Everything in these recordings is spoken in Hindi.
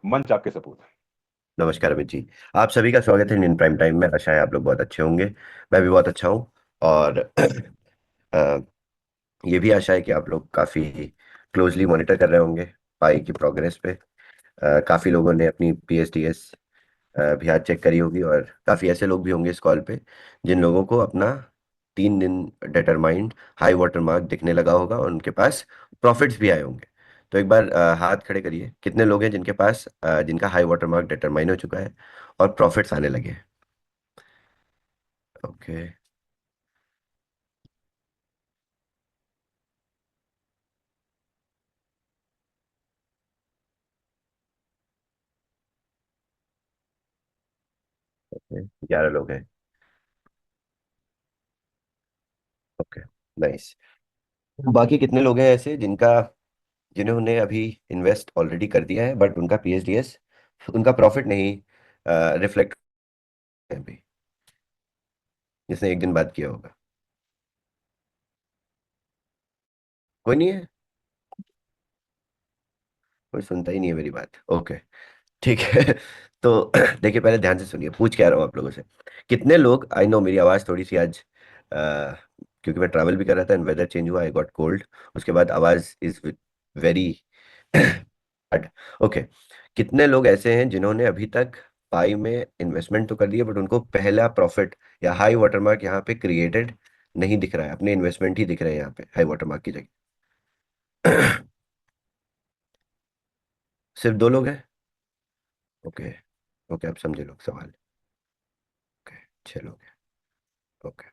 मंच आपके सपूत है। नमस्कार अमित जी। आप सभी का स्वागत है इंडियन प्राइम टाइम में। आशा है आप लोग बहुत अच्छे होंगे। मैं भी बहुत अच्छा हूँ। और अ, ये भी आशा है कि आप लोग काफ़ी क्लोजली मॉनिटर कर रहे होंगे पाई की प्रोग्रेस पे। काफ़ी लोगों ने अपनी पीएसडीएस भी आज चेक करी होगी, और काफ़ी ऐसे लोग भी होंगे इस कॉल पे जिन लोगों को अपना 3 दिन डिटरमाइंड हाई वाटर मार्क दिखने लगा होगा और उनके पास प्रॉफिट्स भी आए होंगे। तो एक बार हाथ खड़े करिए, कितने लोग हैं जिनके पास जिनका हाई वाटर मार्क डिटरमाइन हो चुका है और प्रॉफिट्स आने लगे हैं। ओके। ओके, 11 लोग हैं। Okay, nice. बाकी कितने लोग हैं ऐसे जिन्होंने अभी इन्वेस्ट ऑलरेडी कर दिया है बट उनका पीएसडीएस, उनका प्रॉफिट नहीं रिफ्लेक्ट अभी, जिसने एक दिन बाद किया होगा? कोई नहीं है? कोई सुनता ही नहीं है मेरी बात। ओके, ठीक है। तो देखिए, पहले ध्यान से सुनिए, पूछ क्या रहा हूँ आप लोगों से। कितने लोग, आई नो मेरी आवाज़ थोड़ी सी आज क्योंकि मैं ट्रैवल भी कर रहा था एंड वेदर चेंज हुआ, आई गॉट कोल्ड। उसके बाद आवाज़ इज वेरी ओके। कितने लोग ऐसे हैं जिन्होंने अभी तक पाई में इन्वेस्टमेंट तो कर दिया बट उनको पहला प्रॉफिट या हाई वाटरमार्क यहाँ पे क्रिएटेड नहीं दिख रहा है? अपने इन्वेस्टमेंट ही दिख रहे हैं यहाँ पे हाई वाटरमार्क की जगह। सिर्फ 2 लोग हैं? ओके। ओके, आप समझे लोग सवाल। ओके, 6 लोग हैं। Okay,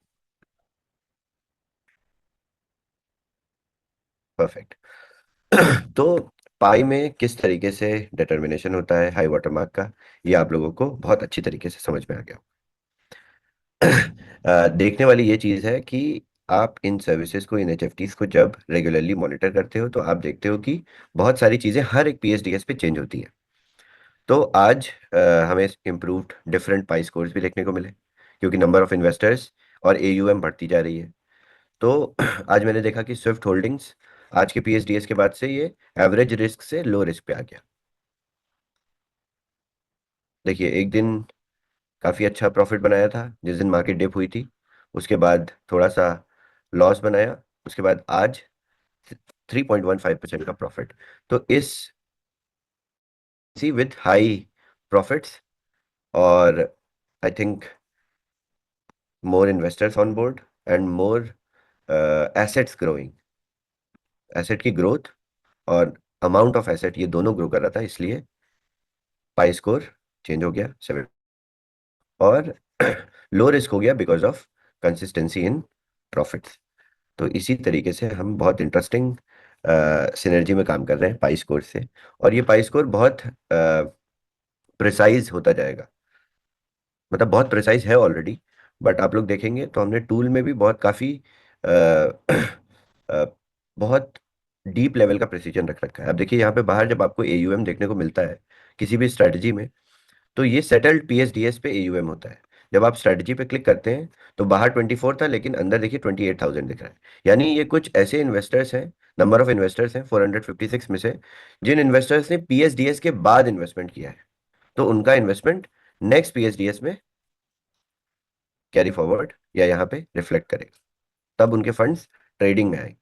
perfect. तो पाई में किस तरीके से डिटर्मिनेशन होता है हाई वाटरमार्क का, ये आप लोगों को बहुत अच्छी तरीके से समझ में आ गया। देखने वाली ये चीज़ है कि आप इन सर्विसेज को, इन एचएफटीज को जब रेगुलरली मॉनिटर करते हो तो आप देखते हो कि बहुत सारी चीज़ें हर एक पीएसडीएस पे चेंज होती हैं। तो आज हमें इम्प्रूव्ड डिफरेंट पाई स्कोर्स भी देखने को मिले, क्योंकि नंबर ऑफ इन्वेस्टर्स और एयूएम बढ़ती जा रही है। तो आज मैंने देखा कि स्विफ्ट होल्डिंग्स आज के पीएसडीएस के बाद से ये एवरेज रिस्क से लो रिस्क पे आ गया। देखिए, एक दिन काफ़ी अच्छा प्रॉफिट बनाया था जिस दिन मार्केट डिप हुई थी, उसके बाद थोड़ा सा लॉस बनाया, उसके बाद आज 3.15% का प्रॉफिट। तो इस सी विथ हाई प्रॉफिट्स, और I think more investors on board and more assets growing, asset की ग्रोथ और अमाउंट ऑफ एसेट, ये दोनों ग्रो कर रहा था, इसलिए पाई स्कोर चेंज हो गया 7, और लो रिस्क हो गया because of consistency in profits. तो इसी तरीके से हम बहुत इंटरेस्टिंग सिनर्जी में काम कर रहे हैं पाई स्कोर से, और ये पाई स्कोर बहुत प्रिसाइज होता जाएगा। मतलब बहुत प्रिसाइज है ऑलरेडी, बट आप लोग देखेंगे तो हमने टूल में भी बहुत काफ़ी बहुत डीप लेवल का प्रिसीजन रख रखा है। अब देखिए, यहाँ पे बाहर जब आपको एयूएम देखने को मिलता है किसी भी स्ट्रेटजी में, तो ये सेटल्ड पीएसडीएस पे एयूएम होता है। जब आप स्ट्रेटजी पे क्लिक करते हैं तो बाहर 24 था लेकिन अंदर देखिए 28,000 दिख रहा है। यानी ये कुछ ऐसे इन्वेस्टर्स हैं, नंबर ऑफ इन्वेस्टर्स हैं 456 में से, जिन इन्वेस्टर्स ने पीएसडीएस के बाद इन्वेस्टमेंट किया है। तो उनका इन्वेस्टमेंट नेक्स्ट पीएसडीएस में कैरी फॉरवर्ड या यहाँ पे रिफ्लेक्ट करेगा, तब उनके फंड्स ट्रेडिंग में आएंगे।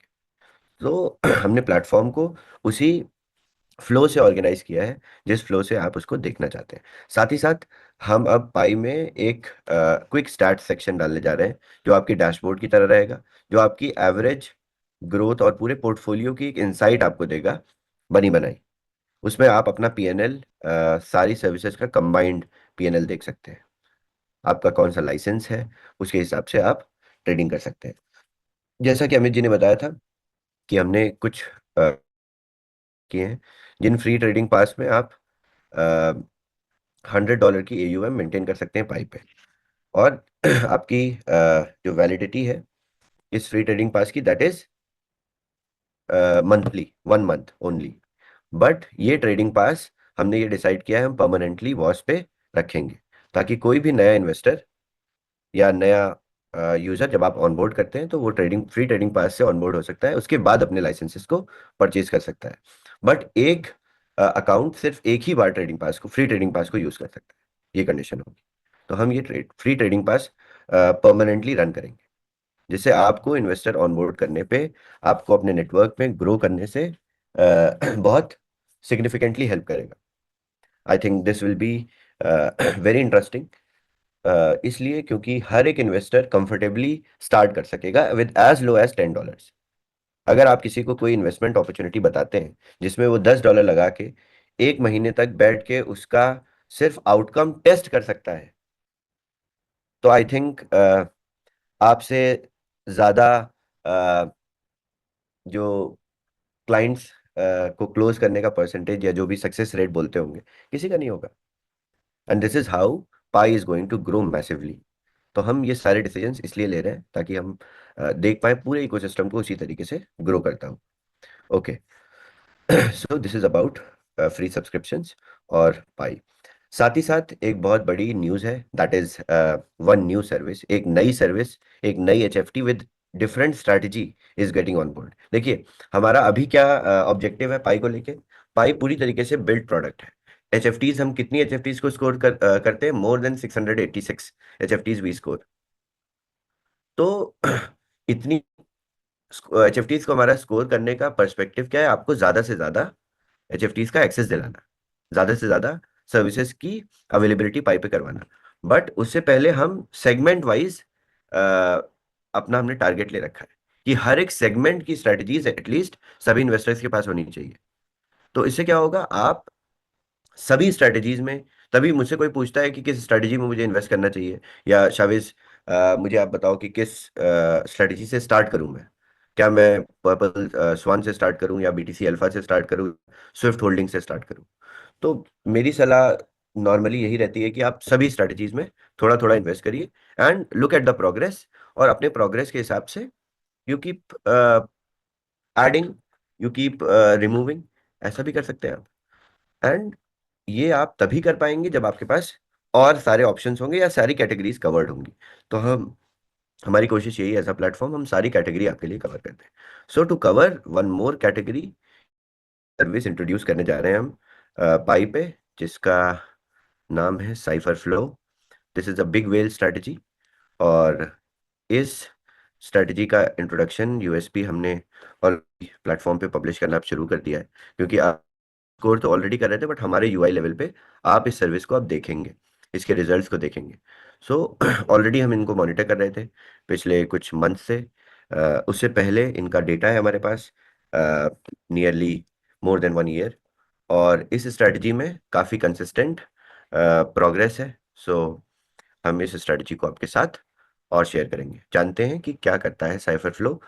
तो हमने प्लेटफॉर्म को उसी फ्लो से ऑर्गेनाइज किया है जिस फ्लो से आप उसको देखना चाहते हैं। साथ ही साथ हम अब पाई में एक क्विक स्टार्ट सेक्शन डालने जा रहे हैं, जो आपकी डैशबोर्ड की तरह रहेगा, जो आपकी एवरेज ग्रोथ और पूरे पोर्टफोलियो की एक इंसाइट आपको देगा, बनी बनाई। उसमें आप अपना पीएनएल, सारी सर्विसेज का कंबाइंड पीएनएल देख सकते हैं। आपका कौन सा लाइसेंस है, उसके हिसाब से आप ट्रेडिंग कर सकते हैं। जैसा कि अमित जी ने बताया था कि हमने कुछ किए हैं, जिन फ्री ट्रेडिंग पास में आप $100 की एयूएम मेंटेन कर सकते हैं पाई पे, और आपकी जो वैलिडिटी है इस फ्री ट्रेडिंग पास की, that is monthly, 1 month only. But ये ट्रेडिंग पास हमने ये डिसाइड किया है हम परमानेंटली वॉच पे रखेंगे, ताकि कोई भी नया इन्वेस्टर या नया यूजर जब आप ऑनबोर्ड करते हैं तो वो ट्रेडिंग फ्री ट्रेडिंग पास से ऑनबोर्ड हो सकता है, उसके बाद अपने लाइसेंसेस को परचेज कर सकता है। बट एक अकाउंट सिर्फ एक ही बार ट्रेडिंग पास को, फ्री ट्रेडिंग पास को यूज कर सकता है, ये कंडीशन होगी। तो हम ये फ्री ट्रेडिंग पास परमानेंटली रन करेंगे, जिससे आपको इन्वेस्टर ऑनबोर्ड करने पे, आपको अपने नेटवर्क में ग्रो करने से बहुत सिग्निफिकेंटली हेल्प करेगा। I think this will be very interesting, इसलिए क्योंकि हर एक इन्वेस्टर कंफर्टेबली स्टार्ट कर सकेगा विद एज लो एज $10। अगर आप किसी को कोई इन्वेस्टमेंट अपॉर्चुनिटी बताते हैं जिसमें वो $10 लगा के 1 महीने तक बैठ के उसका सिर्फ आउटकम टेस्ट कर सकता है, तो आई थिंक आपसे ज्यादा जो क्लाइंट्स को क्लोज करने का परसेंटेज या जो भी सक्सेस रेट बोलते होंगे, किसी का नहीं होगा। And this is how Pi is going to grow massively. तो हम ये सारे डिसीजंस इसलिए ले रहे हैं ताकि हम देख पाए पूरे इकोसिस्टम को उसी तरीके से ग्रो करता हूँ। Okay, so this is about free subscriptions और पाई। साथ ही साथ एक बहुत बड़ी न्यूज़ है, that is one new service, एक नई सर्विस, एक नई HFT with different strategy is getting on board. देखिए, हमारा अभी क्या ऑब्जेक्टिव है पाई को लेके। पाई पूरी तरीके से बिल्ड प्रोडक्ट है। एचएफटीज, हम कितनी एचएफटीज को स्कोर करते हैं? More than 686 HFTs we score. तो इतनी एचएफटीज को हमारा स्कोर करने का पर्सपेक्टिव क्या है? आपको ज्यादा से ज्यादा एचएफटीज का एक्सेस दिलाना, ज्यादा से ज्यादा सर्विसेज की अवेलेबिलिटी पाई पे करवाना। बट उससे पहले हम सेगमेंट वाइज अपना हमने टारगेट ले रखा है कि हर एक सेगमेंट की स्ट्रेटजीज एटलीस्ट सभी इन्वेस्टर्स के पास होनी चाहिए। तो इससे क्या होगा, आप सभी स्ट्रेटजीज में, तभी मुझसे कोई पूछता है कि किस स्ट्रेटजी में मुझे इन्वेस्ट करना चाहिए, या शाविज मुझे आप बताओ कि किस स्ट्रेटजी से स्टार्ट करूं मैं। क्या मैं पर्पल स्वान से स्टार्ट करूं, या बीटीसी अल्फा से स्टार्ट करूं, स्विफ्ट होल्डिंग से स्टार्ट करूं? तो मेरी सलाह नॉर्मली यही रहती है कि आप सभी स्ट्रेटजीज में थोड़ा थोड़ा इन्वेस्ट करिए and look at the progress, और अपने प्रोग्रेस के हिसाब से you keep adding, you keep removing, ऐसा भी कर सकते हैं आप। एंड ये आप तभी कर पाएंगे जब आपके पास और सारे ऑप्शंस होंगे या सारी कैटेगरीज कवर्ड होंगी। तो हम, हमारी कोशिश यही है, एज अ प्लेटफॉर्म हम सारी कैटेगरी आपके लिए कवर करते हैं। So to cover one more category, service introduce करने जा रहे हैं हम पाई पे, जिसका नाम है cipher flow. This is a big well strategy, और इस स्ट्रेटजी का इंट्रोडक्शन, यूएसपी, हमने और प्लेटफॉर्म पे पब्लिश करना अब शुरू कर दिया है, क्योंकि आप स्कोर तो ऑलरेडी कर रहे थे, बट हमारे यूआई लेवल पे आप इस सर्विस को अब देखेंगे, इसके रिजल्ट्स को देखेंगे। सो ऑलरेडी हम इनको मॉनिटर कर रहे थे पिछले कुछ मंथ से। उससे पहले इनका डेटा है हमारे पास नियरली मोर देन 1 ईयर, और इस स्ट्रेटजी में काफ़ी कंसिस्टेंट प्रोग्रेस है। सो हम इस स्ट्रेटजी को आपके साथ और शेयर करेंगे। जानते हैं कि क्या करता है cipher flow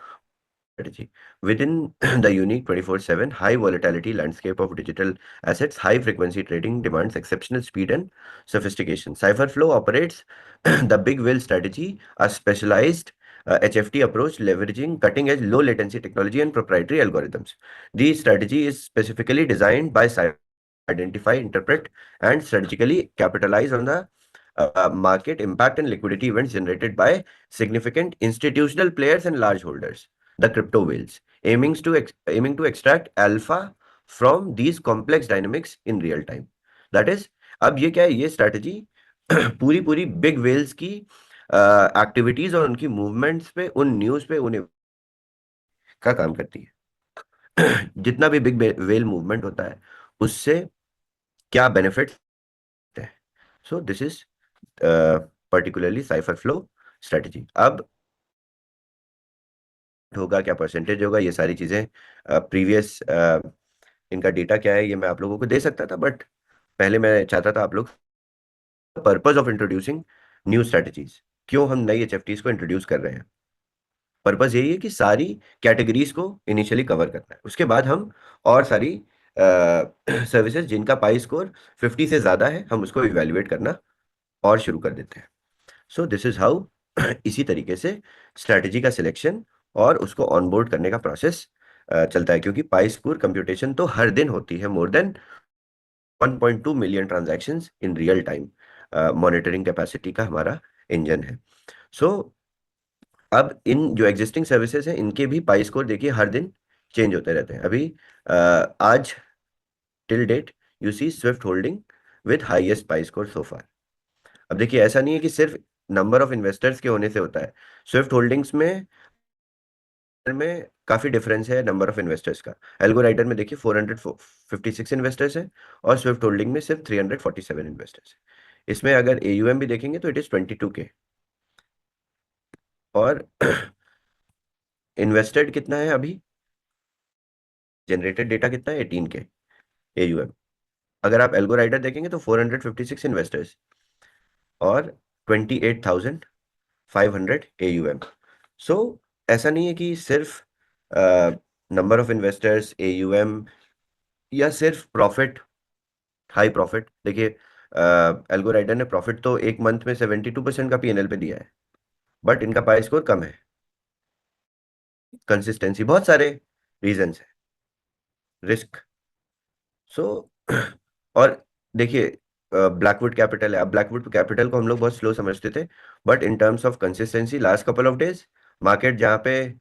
strategy. Within the unique 24/7 high volatility landscape of digital assets, high frequency trading demands exceptional speed and sophistication. Cypherflow operates the big whale strategy, a specialized HFT approach leveraging cutting edge low latency technology and proprietary algorithms. The strategy is specifically designed by Cypher to identify, interpret, and strategically capitalize on the market impact and liquidity events generated by significant institutional players and large holders, the crypto whales, aiming to extract alpha from these complex dynamics in real time. That is, अब ये क्या है, ये स्ट्रैटेजी पूरी पूरी बिग वेल्स की एक्टिविटीज और उनकी मूवमेंट्स पे, उन न्यूज पे, उन्हें का काम करती है। जितना भी बिग वेल मूवमेंट होता है उससे क्या बेनिफिट है। सो this is particularly cipher flow strategy. अब होगा क्या, परसेंटेज होगा, ये सारी चीजें प्रीवियस इनका डेटा क्या है ये मैं आप लोगों को दे सकता था, बट पहले मैं चाहता था आप लोग, purpose of introducing new strategies, क्यों हम नई एचएफटीज को इंट्रोड्यूस कर रहे हैं। पर्पज यही है कि सारी कैटेगरीज को इनिशियली कवर करना है, उसके बाद हम और सारी सर्विसेज जिनका पाई स्कोर 50 से ज्यादा है, हम उसको इवेल्युएट करना और शुरू कर देते हैं। सो दिस इज हाउ इसी तरीके से स्ट्रैटेजी का सिलेक्शन और उसको ऑनबोर्ड करने का प्रोसेस चलता है, क्योंकि पाई स्कोर कंप्यूटेशन तो हर दिन होती है, more than 1.2 million transactions in real time monitoring capacity का हमारा इंजन है। सो अब इन जो एग्जिस्टिंग सर्विसेज हैं इनके भी पाई स्कोर देखिए हर दिन चेंज होते रहते हैं। अभी आज till date you see swift holding with highest PI score so far. अब देखिए, ऐसा नहीं है कि सिर्फ नंबर ऑफ इन्वेस्टर्स के होने से होता है। स्विफ्ट होल्डिंग्स में काफी डिफरेंस है नंबर ऑफ इन्वेस्टर्स का। एल्गो राइडर में देखिए 456 इन्वेस्टर्स हैं, और स्विफ्ट होल्डिंग में सिर्फ 347 इन्वेस्टर्स हैं। इसमें अगर एयूएम भी देखेंगे तो इट इज 22K, और इन्वेस्टेड कितना है अभी, जनरेटेड डेटा कितना है, 18K एयूएम। अगर आप एल्गो राइडर देखेंगे तो 456 इन्वेस्टर्स और 28,500 एयूएम। सो ऐसा नहीं है कि सिर्फ नंबर ऑफ इन्वेस्टर्स, एयूएम, या सिर्फ प्रॉफिट, हाई प्रॉफिट। देखिए, एल्गो राइडर ने प्रॉफिट तो एक मंथ में 72% का पीएनएल पे दिया है, बट इनका पाई स्कोर कम है। कंसिस्टेंसी, बहुत सारे रीजंस है, रिस्क। सो और देखिए, ब्लैकवुड कैपिटल है। अब ब्लैकवुड कैपिटल को हम लोग बहुत स्लो समझते थे, but in terms of consistency last couple of days, market जहाँ पे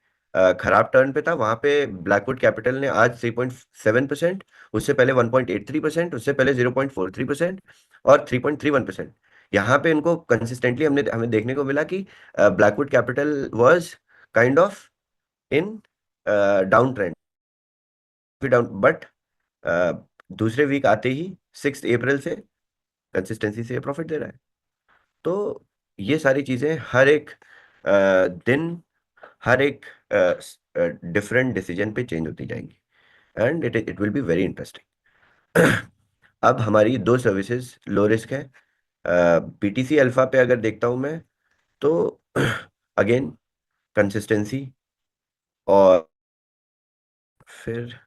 खराब टर्न पे था, वहां पे ब्लैकवुड कैपिटल ने आज 3.7%, उससे पहले 1.83%, उससे पहले 0.43% और 3.31%। यहाँ पे इनको कंसिस्टेंटली हमें देखने को मिला कि Blackwood capital was kind of in down trend, down, but दूसरे वीक आते ही 6 अप्रैल से कंसिस्टेंसी से प्रॉफिट दे रहा है। तो ये सारी चीजें हर एक दिन, हर एक डिफरेंट डिसीजन पे चेंज होती जाएंगी, and it will be very interesting. अब हमारी दो सर्विसेज लो रिस्क है। बीटीसी अल्फा पे अगर देखता हूं मैं, तो अगेन कंसिस्टेंसी, और फिर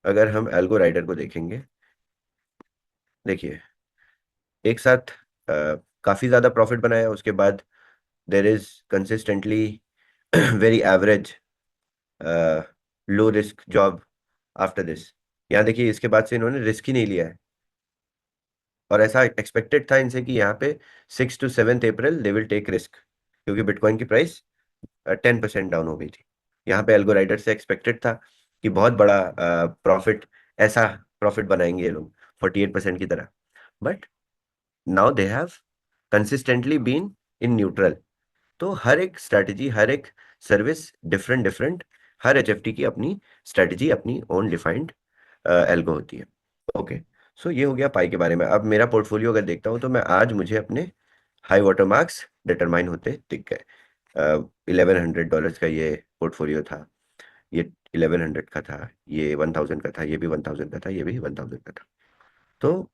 अगर हम एल्गो राइडर को देखेंगे, देखिए एक साथ काफी ज्यादा प्रॉफिट बनाया, उसके बाद there is consistently very average low risk job after this. यहाँ देखिए, इसके बाद से इन्होंने रिस्क ही नहीं लिया है, और ऐसा एक्सपेक्टेड था इनसे कि यहाँ पे 6 to 7 April they will take risk, क्योंकि बिटकॉइन की प्राइस 10% डाउन हो गई थी। यहाँ पे एल्गो राइडर से एक्सपेक्टेड था कि बहुत बड़ा प्रॉफिट, ऐसा प्रॉफिट बनाएंगे ये लोग 48% की तरह, but now they have consistently been in neutral. तो हर एक स्ट्रैटेजी, हर एक सर्विस डिफरेंट डिफरेंट, हर एचएफटी की अपनी स्ट्रैटेजी, अपनी ओन डिफाइंड एल्गो होती है। ओके, सो ये हो गया पाई के बारे में। अब मेरा पोर्टफोलियो अगर देखता हूँ, तो मैं आज मुझे अपने हाई वाटर मार्क्स डिटरमाइन होते दिख गए। $1,100 का ये पोर्टफोलियो था, ये 1,100 का था, ये 1,000 का था, ये भी 1,000 का था, ये भी 1,000 का था। तो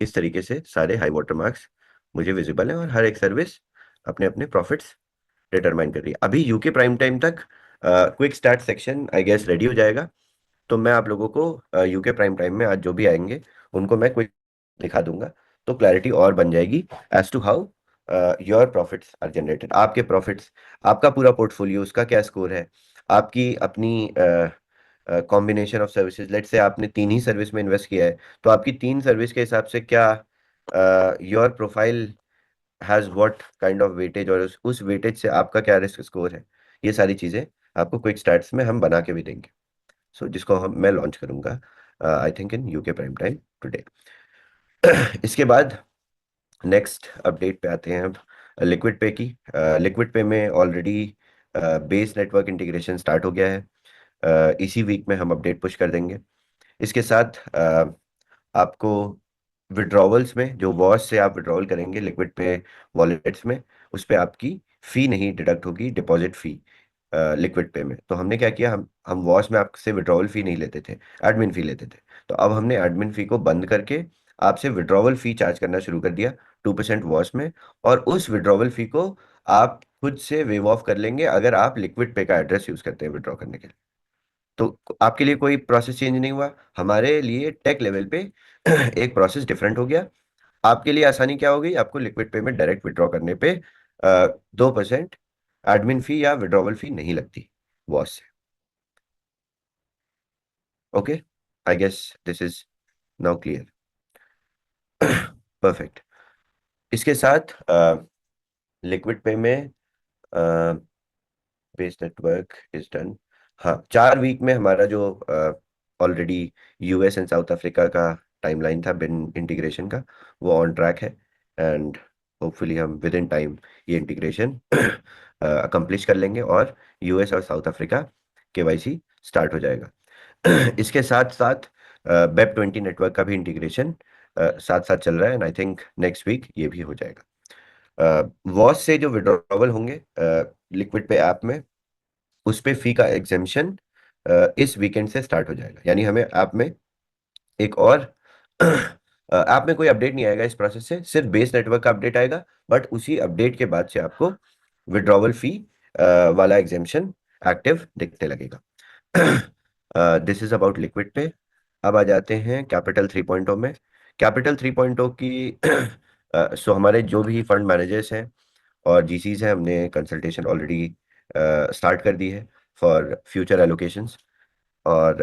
इस तरीके से सारे हाई वाटर मार्क्स मुझे विजिबल है, और हर एक सर्विस अपने अपने प्रॉफिट्स डिटरमाइन कर रही है। अभी यूके प्राइम टाइम तक quick start section I guess ready हो जाएगा, तो मैं आप लोगों को यूके प्राइम टाइम में आज जो भी आएंगे उनको मैं क्विक दिखा दूंगा, तो क्लैरिटी और बन जाएगी as to how your profits are generated. आपके प्रॉफिट्स, आपका पूरा पोर्टफोलियो, उसका क्या स्कोर है, आपकी अपनी combination of services. Let's say आपने तीन ही सर्विस में इन्वेस्ट किया है, तो आपकी तीन सर्विस के हिसाब से क्या your profile has what kind of weightage, और उस वेटेज से आपका क्या रिस्क स्कोर है। ये सारी चीजें आपको क्विक स्टार्ट्स में हम बना के भी देंगे, सो जिसको मैं लॉन्च करूंगा I think in UK prime time today. इसके बाद नेक्स्ट अपडेट पे आते हैं अब लिक्विड पे की। लिक्विड पे में already base network integration start हो गया है। इसी वीक में हम अपडेट पुश कर देंगे। इसके साथ आपको विड्रॉवल्स में, जो वॉश से आप विड्रॉवल करेंगे लिक्विड पे वॉलेट्स में, उस पे आपकी फी नहीं डिडक्ट होगी, डिपॉजिट फी लिक्विड पे में। तो हमने क्या किया, हम वॉश में आपसे विड्रॉवल फी नहीं लेते थे, एडमिन फी लेते थे। तो अब हमने एडमिन फी को बंद करके आपसे विड्रॉवल फी चार्ज करना शुरू कर दिया, 2% वॉश में। और उस विड्रॉवल फी को आप खुद से वेव ऑफ कर लेंगे अगर आप लिक्विड पे का एड्रेस यूज करते हैं विड्रॉ करने के लिए। तो आपके लिए कोई प्रोसेस चेंज नहीं हुआ, हमारे लिए टेक लेवल पे एक प्रोसेस डिफरेंट हो गया। आपके लिए आसानी क्या हो गई, आपको लिक्विड पे में डायरेक्ट विड्रॉ करने पे 2% एडमिन फी या विड्रॉवल फी नहीं लगती वॉश से। Okay, I guess this is now clear. Perfect. इसके साथ लिक्विड पे में बेस नेटवर्क इज डन। हाँ, 4 वीक में हमारा जो already US and south Africa का टाइमलाइन था बिन इंटीग्रेशन का, वो ऑन ट्रैक है। एंड होपफुली हम विद इन टाइम ये इंटीग्रेशन अकम्प्लिश कर लेंगे और यूएस और साउथ अफ्रीका केवाईसी स्टार्ट हो जाएगा। इसके साथ साथ वेब 20 नेटवर्क का भी इंटीग्रेशन साथ साथ चल रहा है, and I think next week ये भी हो जाएगा। वॉस से जो विड्रॉवल होंगे लिक्विड पे ऐप में, उस पे फी का एग्जेम्पशन इस वीकेंड से स्टार्ट हो जाएगा। यानी हमें ऐप में एक और ऐप में कोई अपडेट नहीं आएगा इस प्रोसेस से, सिर्फ बेस नेटवर्क का अपडेट आएगा। बट उसी अपडेट के बाद से आपको विड्रॉवल फी वाला एग्जेम्पशन एक्टिव दिखने लगेगा। दिस इज अबाउट लिक्विड पे। अब आ जाते हैं कैपिटल 3.0 में। कैपिटल 3.0 की सो हमारे जो भी फंड मैनेजर्स हैं और जीसीज हैं, हमने कंसल्टेशन ऑलरेडी स्टार्ट कर दी है फॉर फ्यूचर एलोकेशंस। और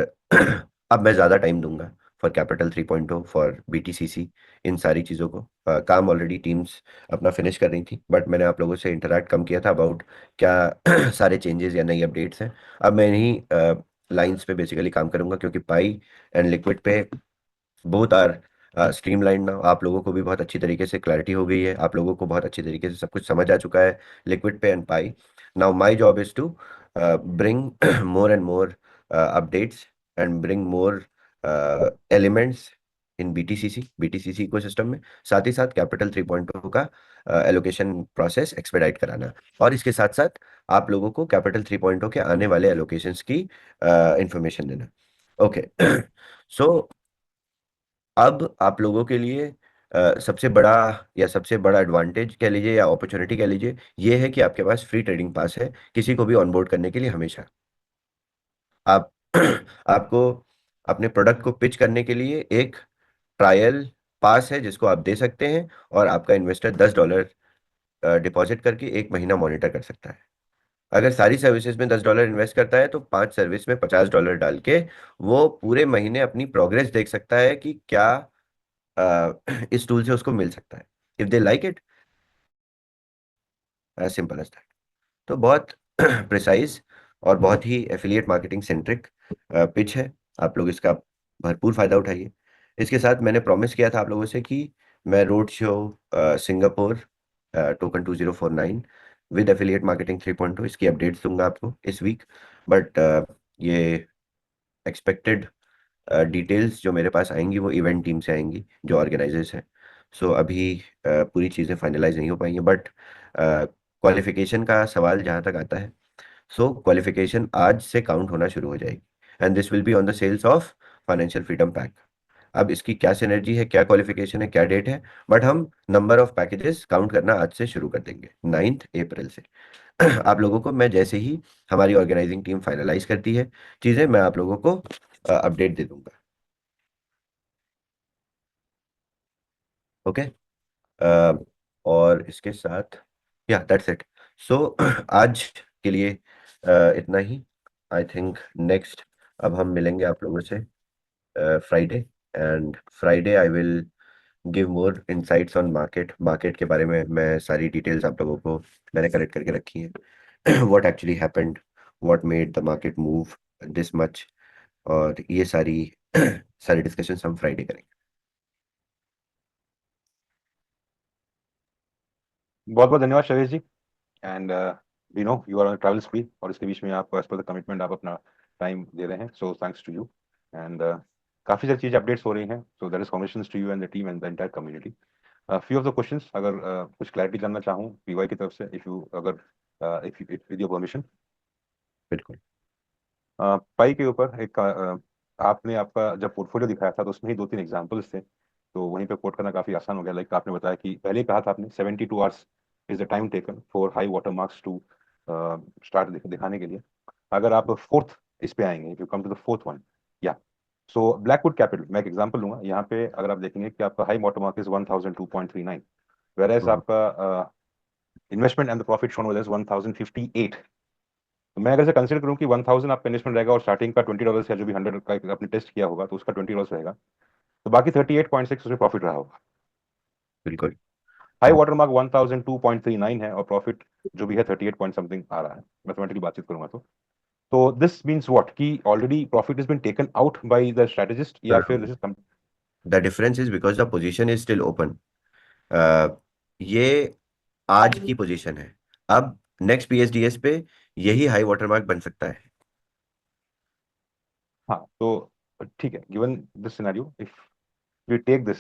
अब मैं ज़्यादा टाइम दूंगा फॉर कैपिटल 3.0, फॉर बीटीसीसी, इन सारी चीज़ों को। काम ऑलरेडी टीम्स अपना फिनिश कर रही थी, बट मैंने आप लोगों से इंटरेक्ट कम किया था अबाउट क्या सारे चेंजेस या नई अपडेट्स हैं। अब मैं इन्हीं लाइंस पे बेसिकली काम करूंगा, क्योंकि पाई एंड लिक्विड पे बोथ आर स्ट्रीमलाइन नाउ। आप लोगों को भी बहुत अच्छी तरीके से क्लैरिटी हो गई है, आप लोगों को बहुत अच्छी तरीके से सब कुछ समझ आ चुका है लिक्विड पे and PI. Now my job is to bring more and more updates and bring more elements in BTCC ecosystem में। साथ ही साथ कैपिटल 3.0 का एलोकेशन प्रोसेस एक्सपेडाइट कराना, और इसके साथ साथ आप लोगों को कैपिटल 3.0 के आने वाले एलोकेशंस की इंफॉर्मेशन देना। ओके। सो अब आप लोगों के लिए सबसे बड़ा या सबसे बड़ा एडवांटेज कह लीजिए या अपॉर्चुनिटी कह लीजिए, ये है कि आपके पास फ्री ट्रेडिंग पास है किसी को भी ऑनबोर्ड करने के लिए हमेशा। आप आपको अपने प्रोडक्ट को पिच करने के लिए एक ट्रायल पास है जिसको आप दे सकते हैं, और आपका इन्वेस्टर $10 डिपॉजिट करके एक महीना मॉनिटर कर सकता है। अगर सारी सर्विसेज में $10 इन्वेस्ट करता है तो 5 सर्विस में $50 डाल के वो पूरे महीने अपनी प्रोग्रेस देख सकता है कि क्या इस टूल से उसको मिल सकता है। If they like it, as simple as that. तो बहुत प्रिसाइज और बहुत ही एफिलिएट मार्केटिंग सेंट्रिक पिच है। आप लोग इसका भरपूर फायदा उठाइए। इसके साथ मैंने प्रॉमिस किया था आप लोगों से कि मैं road show Singapore token 2049 with affiliate marketing 3.0 इसकी अपडेट्स दूंगा आपको इस वीक। बट ये एक्सपेक्टेड डिटेल्स जो मेरे पास आएंगी वो इवेंट टीम से आएंगी जो ऑर्गेनाइजर्स हैं। सो अभी पूरी चीज़ें फाइनलाइज नहीं हो पाई हैं, बट क्वालिफिकेशन का सवाल जहाँ तक आता है, सो क्वालिफिकेशन आज से काउंट होना शुरू हो जाएगी, and this will be on the sales of financial freedom pack. अब इसकी क्या सिनर्जी है, क्या क्वालिफिकेशन है, क्या डेट है, बट हम नंबर ऑफ पैकेजेस काउंट करना आज से शुरू कर देंगे 9 अप्रैल से। आप लोगों को मैं जैसे ही हमारी ऑर्गेनाइजिंग टीम फाइनलाइज करती है चीज़ें, मैं आप लोगों को अपडेट दे दूंगा। ओके। और इसके साथ या दैट्स इट। सो आज के लिए इतना ही। आई थिंक नेक्स्ट अब हम मिलेंगे आप लोगों से Friday, and Friday I will give more insights on market के बारे में। मैं सारी डिटेल्स आप लोगों को मैंने कलेक्ट करके रखी है। What actually happened, what made the market move this much, और ये सारी सारी डिस्कशन हम फ्राइडे करेंगे। बहुत बहुत धन्यवाद Shailesh ji. And we know you are on travel speed, और इसके बीच में आप एज पर द कमिटमेंट आप अपना टाइम दे रहे हैं, so thanks to you. And काफ़ी सारी चीज़ें अपडेट्स हो रही हैं, so that is congratulations to you and the team and the entire community. Few of the questions, अगर कुछ क्लैरिटी जानना चाहूँ पीवाई की तरफ से, इफ यू अगर इफ विद योर परमिशन। बिल्कुल। पाई के ऊपर एक आपने आपका जब पोर्टफोलियो दिखाया था तो उसमें ही दो तीन एग्जांपल्स थे, तो वहीं पे कोट करना काफी आसान हो गया। लाइक आपने बताया कि पहले ही कहा था आपने 72 hours is the time taken for high water marks to start दिखाने के लिए। अगर आप फोर्थ इस पे आएंगे, if you come to the fourth one, या सो ब्लैकवुड कैपिटल, मैं एक एग्जांपल लूंगा यहाँ पे। अगर आप देखेंगे कि आपका high water mark is 1002.39, whereas hmm, आपका investment and the profit shown was 1058। तो मैं अगर से कंसिडर करूं कि 1000 आपका इन्वेस्टमेंट रहेगा और स्टार्टिंग का $20 या जो भी 100 का आपने टेस्ट किया होगा तो उसका $20 रहेगा, तो बाकी 38.6 उसमें प्रॉफिट रहा होगा। बिल्कुल। हाई वाटर मार्क 1002.39 है और प्रॉफिट जो भी है 38 पॉइंट समथिंग आ रहा है, मैथमेटिकल बातचीत करूंगा तो तो दिस मीन्स व्हाट कि already profit is been taken out by the strategist, या फिर this is the difference is because the position is still open. ये आज की पोजीशन है। अब नेक्स्ट पीएसडीएस पे यही हाई वाटरमार्क बन सकता है। हाँ तो ठीक है, given this scenario, if we take this,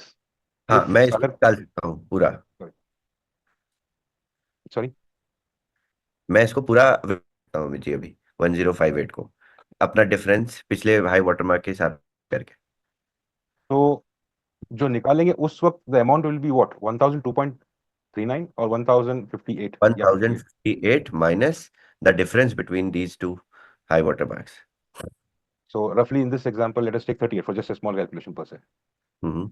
हाँ, इफ मैं इसको अगर, निकाल सकता हूँ पूरा। सॉरी, मैं इसको पूरा करता हूँ जी अभी 1058 को अपना डिफरेंस पिछले हाई वाटरमार्क के हिसाब करके। तो जो निकालेंगे उस वक्त the amount will be what, 1002.39 और 1058 या 58? 1058 minus the difference between these two high watermarks. So roughly in this example, let us take 38 for just a small calculation per se. हम्म।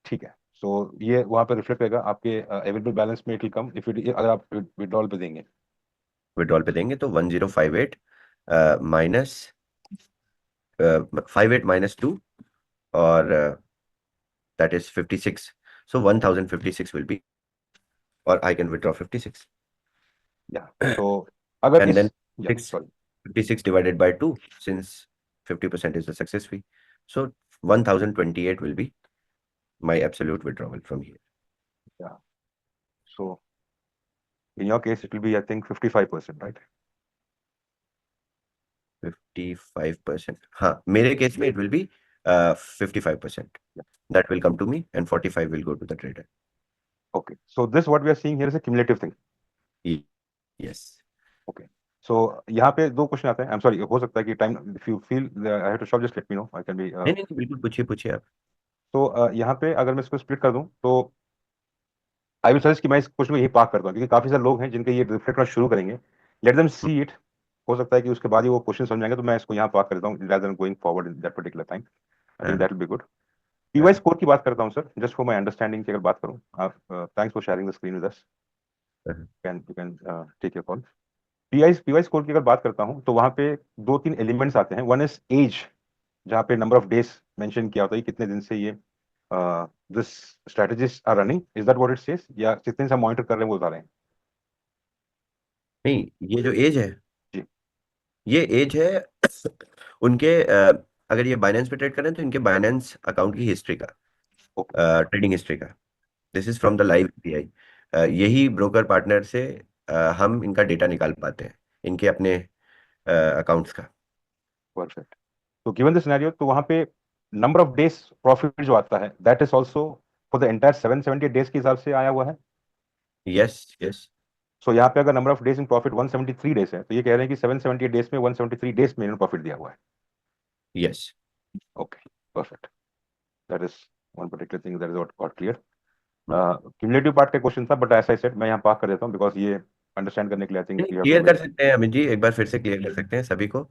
ठीक है, सो ये वहां पर रिफ्लेक्ट करेगा आपके अवेलेबल बैलेंस में, इट विल कम इफ अगर आप विड्रॉल पे देंगे। विड्रॉल पे देंगे तो 1058 माइनस 58 माइनस 2, और that is 56। So 1056 will be, और आई कैन विड्रॉ 56 या तो अगर एंड इस, देन या 6 sorry, 56 divided by 2 since 50% is the success fee. So 1028 will be my absolute withdrawal from here. Yeah so in your case it will be I think 55%, right? 55%, हाँ मेरे केस में it will be 55%. That will come to me and 45 will go to the trader. Okay, so this what we are seeing here is a cumulative thing. Yes. Okay, so यहाँ पे दो क्वेश्चन आते हैं, आई एम सॉरी, हो सकता है कि time, if you feel I have to stop, just let me know, I can be. नहीं नहीं नहीं, बिल्कुल पूछिए पूछिए आप। तो यहाँ पे अगर मैं इसको स्प्लिट कर दूं तो आई विल सजेस्ट कि मैं इस क्वेश्चन को यही पार्क करता हूँ, क्योंकि काफी सारे लोग हैं जिनके ये रिफ्लेक्ट होना शुरू करेंगे। लेट देम सी इट, हो सकता है कि उसके बाद ही वो क्वेश्चन समझ आएंगे, तो मैं इसको यहाँ पार्क कर देता हूँ rather than going forward in that particular time. I think हाँ, that will be good. PY हाँ, स्कोर की बात करता हूँ sir, just for my understanding की अगर बात करूँ, आप thanks for sharing the screen with us, हाँ। Can you can take your call. PY score की अगर बात करता हूँ तो वहाँ पे दो तीन एलिमेंट्स आते हैं। वन इज एज, जहाँ पे नंबर ऑफ डेज मेंशन किया होता है कि कितने दिन से ये this strategies are running, is that what it says, या कितने से मॉनिटर कर रहे हैं वो बता रहे हैं? नहीं, ये जो एज है, जी। ये एज है उनके अगर ये बाइनेंस पे ट्रेड करें तो इनके बाइनेंस अकाउंट की हिस्ट्री का, ओके, ट्रेडिंग हिस्ट्री का। This is from the live API. यही ब्रोकर पार्टनर से हम इनका डेटा निकाल पाते हैं, इनके अपने अकाउंट्स का। परफेक्ट। तो गिवन द सिनेरियो, तो वहां पे नंबर ऑफ डेज प्रॉफिट जो आता है that is also for the entire 770 days के हिसाब से आया हुआ है। Yes yes. सो यहाँ पे अगर number of days in profit 173 days है, तो ये कह रहे हैं कि 770 डेज में 173 डेज में इन्होंने प्रॉफिट दिया हुआ है। Yes. Okay, perfect, that is one particular thing that is got clear. Cumulative part का क्वेश्चन था, बट ऐसा ही सेट मैं यहाँ पार्क कर देता हूँ, बिकॉज ये अंडरस्टैंड करने के लिए I think we have to clear कर वेट। सकते हैं अमित जी, एक बार फिर से क्लियर कर सकते हैं सभी को,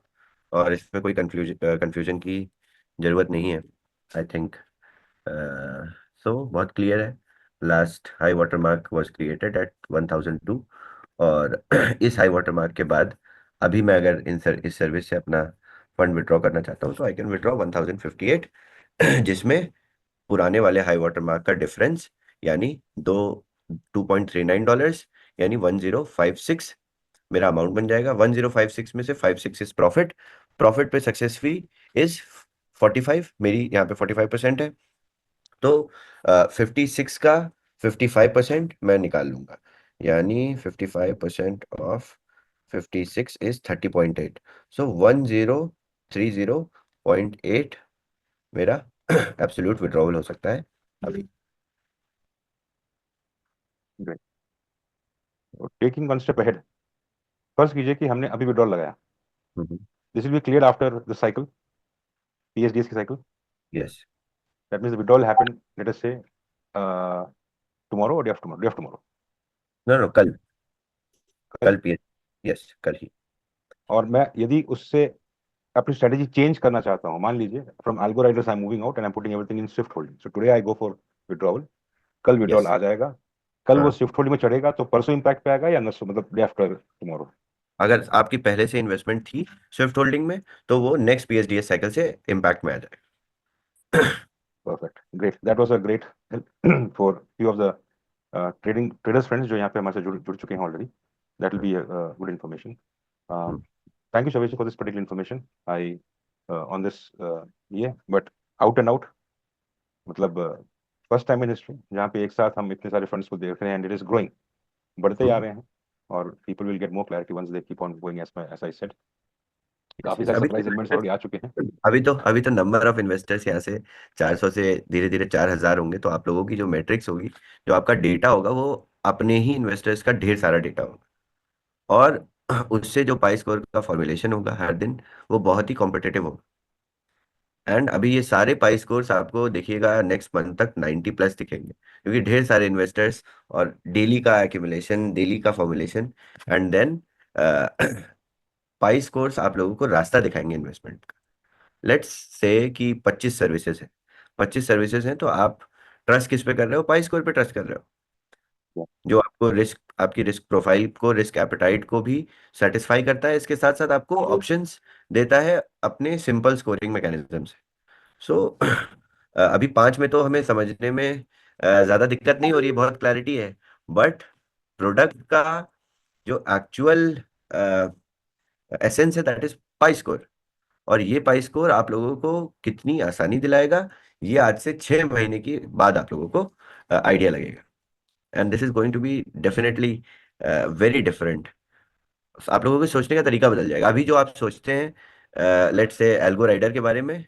और इसमें कोई कंफ्यूजन की जरूरत नहीं है। आई थिंक सो बहुत क्लियर है। Last high water mark was created at 1002, और इस हाई वाटर मार्क के बाद अभी मैं अगर इस सर्विस से अपना फंड विड्रॉ करना चाहता हूँ तो आई कैन विड्रॉ 1058, जिसमें पुराने वाले हाई वाटर मार्क का डिफरेंस यानी दो $2.39, यानी 1056 मेरा अमाउंट बन जाएगा। 1056 में से 56 इज प्रॉफिट। प्रॉफिट पे सक्सेस फी इज 45, मेरी यहाँ पे 45% है। तो 56 का 55% मैं निकाल लूंगा, यानी 55% ऑफ 56 इज 30.8। सो 1030.8 मेरा एब्सोल्यूट विड्रॉवल हो सकता है अभी। टेकिंग वन स्टेप अहेड, फर्ज कीजिए कि हमने अभी विड्रॉल लगाया, hmm. This will be clear after the cycle, PSDS की cycle. Yes. That means the withdrawal happened, let us say tomorrow और day after tomorrow, day after tomorrow. No no, कल। कल पी यस, कल ही। और मैं यदि उससे अपनी स्ट्रेटेजी चेंज करना चाहता हूँ, मान लीजिए from algo Riders I am moving out and I am putting everything in Swift holding, so today I go for withdrawal, कल विड्रॉल यस। आ जाएगा, कल वो हाँ, स्विफ्ट होल्डिंग में चढ़ेगा तो परसों इंपैक्ट पे आएगा, या नसो मतलब डे आफ्टर टुमारो? अगर आपकी पहले से इन्वेस्टमेंट थी स्विफ्ट होल्डिंग में तो वो नेक्स्ट पीएसडीएस साइकिल से इम्पैक्ट में आ जाएगा। Perfect, great, that was a great for few of the trading traders friends जो यहाँ पे हमारे से जुड़ जुड़ चुके हैं already, that will be good information. Thank you, Shavesh, for this particular information. I on this ये बट आउट एंड आउट मतलब फर्स्ट टाइम इन हिस्ट्री जहाँ पे एक साथ हम इतने सारे फंड्स को देख रहे हैं एंड इट इज ग्रोइंग, बढ़ते जा रहे हैं, और people will get more clarity once they keep on going as I said. काफी सारे अभी सरप्राइज एलिमेंट्स ऑलरेडी आ चुके हैं। अभी तो नंबर ऑफ इन्वेस्टर्स यहाँ से 400 से धीरे धीरे 4000 होंगे, तो आप लोगों की जो मैट्रिक्स होगी, जो आपका डेटा होगा, वो अपने ही इन्वेस्टर्स का ढेर सारा डेटा होगा। और उससे जो पाई स्कोर का फॉर्मुलेशन होगा हर दिन, वो बहुत ही कॉम्पिटेटिव होगा। एंड अभी ये सारे पाई स्कोर्स आपको देखिएगा नेक्स्ट मंथ तक 90 प्लस दिखेंगे, क्योंकि ढेर सारे इन्वेस्टर्स और डेली का एक्यूमुलेशन, डेली का formulation, and then Pi scores आप लोगों को रास्ता दिखाएंगे इन्वेस्टमेंट का। लेट्स से कि 25 सर्विसेज है, 25 सर्विसेज हैं, तो आप ट्रस्ट किस पे कर रहे हो? पाई स्कोर पे ट्रस्ट कर रहे हो, जो आपको रिस्क, आपकी रिस्क प्रोफाइल को, रिस्क एपेटाइट को भी सेटिस्फाई करता है, इसके साथ साथ आपको ऑप्शंस देता है अपने सिंपल स्कोरिंग मैकेनिज्म से। सो अभी 5 में तो हमें समझने में ज्यादा दिक्कत नहीं हो रही है, बहुत क्लैरिटी है। बट प्रोडक्ट का जो एक्चुअल एसेंस है, दैट इज पाई स्कोर। और ये पाई स्कोर आप लोगों को कितनी आसानी दिलाएगा, ये आज से 6 महीने के बाद आप लोगों को आइडिया लगेगा। And this is going to be definitely very different. आप लोगों के सोचने का तरीका बदल जाएगा। अभी जो आप सोचते हैं लेट्स से एल्गो राइडर के बारे में,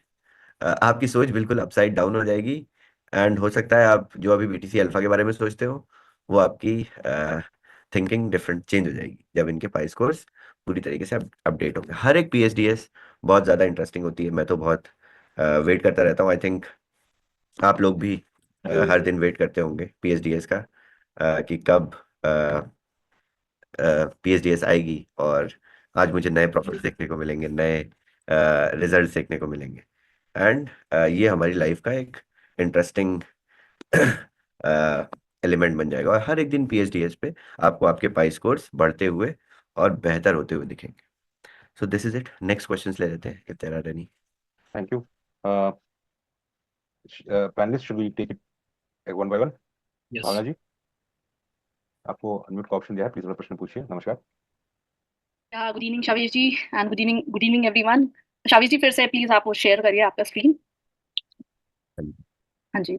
आपकी सोच बिल्कुल अपसाइड डाउन हो जाएगी। एंड हो सकता है आप जो अभी बीटीसी अल्फा के बारे में सोचते हो, वो आपकी थिंकिंग डिफरेंट चेंज हो जाएगी जब इनके पाई स्कोर्स पूरी तरीके से अपडेट होंगे। हर एक पीएसडीएस बहुत ज़्यादा इंटरेस्टिंग होती है। मैं तो बहुत वेट करता रहता हूँ। आई थिंक आप लोग भी हर दिन वेट करते होंगे पीएसडीएस का, कि कब पीएसडीएस आएगी और आज मुझे नए प्रॉफिट्स देखने को मिलेंगे, नए रिजल्ट्स देखने को मिलेंगे। एंड ये हमारी लाइफ का एक इंटरेस्टिंग एलिमेंट बन जाएगा, और हर एक दिन पीएचडीएस पे आपको आपके पाई स्कोर्स बढ़ते हुए और बेहतर होते हुए दिखेंगे। So this is it. Next questions ले लेते हैं if there are any. Thank you. Panelist should we take it one by one? Bhavna yes. जी, आपको अनम्यूट का ऑप्शन दिया है, प्लीज अपना प्रश्न पूछिए। नमस्कार। Good evening Shavesh ji, and good evening everyone. Shavesh ji, फिर से प्लीज आप वो शेयर करिए आपका स्क्रीन। हाँ जी।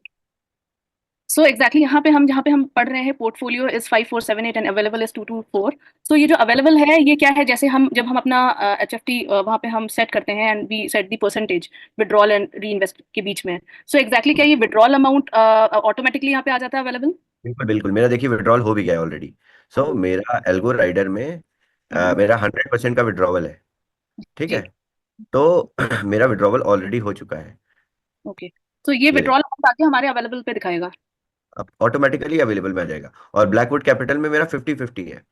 सो एग्जैक्टली यहाँ पे हम जहाँ पे हम पढ़ रहे हैं, portfolio is 5478 and available is 224। सो ये जो अवेलेबल है ये क्या है? जैसे हम जब हम अपना एचएफटी वहाँ पे हम सेट करते हैं and we set the percentage withdrawal and reinvest के बीच में। सो एग्जैक्टली क्या ये विड्रॉल अमाउंट ऑटोमेटिकली यहाँ पे आ जाता है अवेलेबल? बिल्कुल बिल्कुल, मेरा देखिए विड्रॉल हो भी गया है ऑलरेडी। सो मेरा एल्गो राइडर में मेरा 100% का विड्रॉवल है। ठीक जी। है, तो मेरा विड्रॉवल ऑलरेडी हो चुका है। ओके, तो ये ये विड्रॉल अमाउंट आके हमारे अवेलेबल पे दिखाएगा? अब ऑटोमेटिकली अवेलेबल में आ जाएगा। और ब्लैकवुड कैपिटल में मेरा 50-50 है।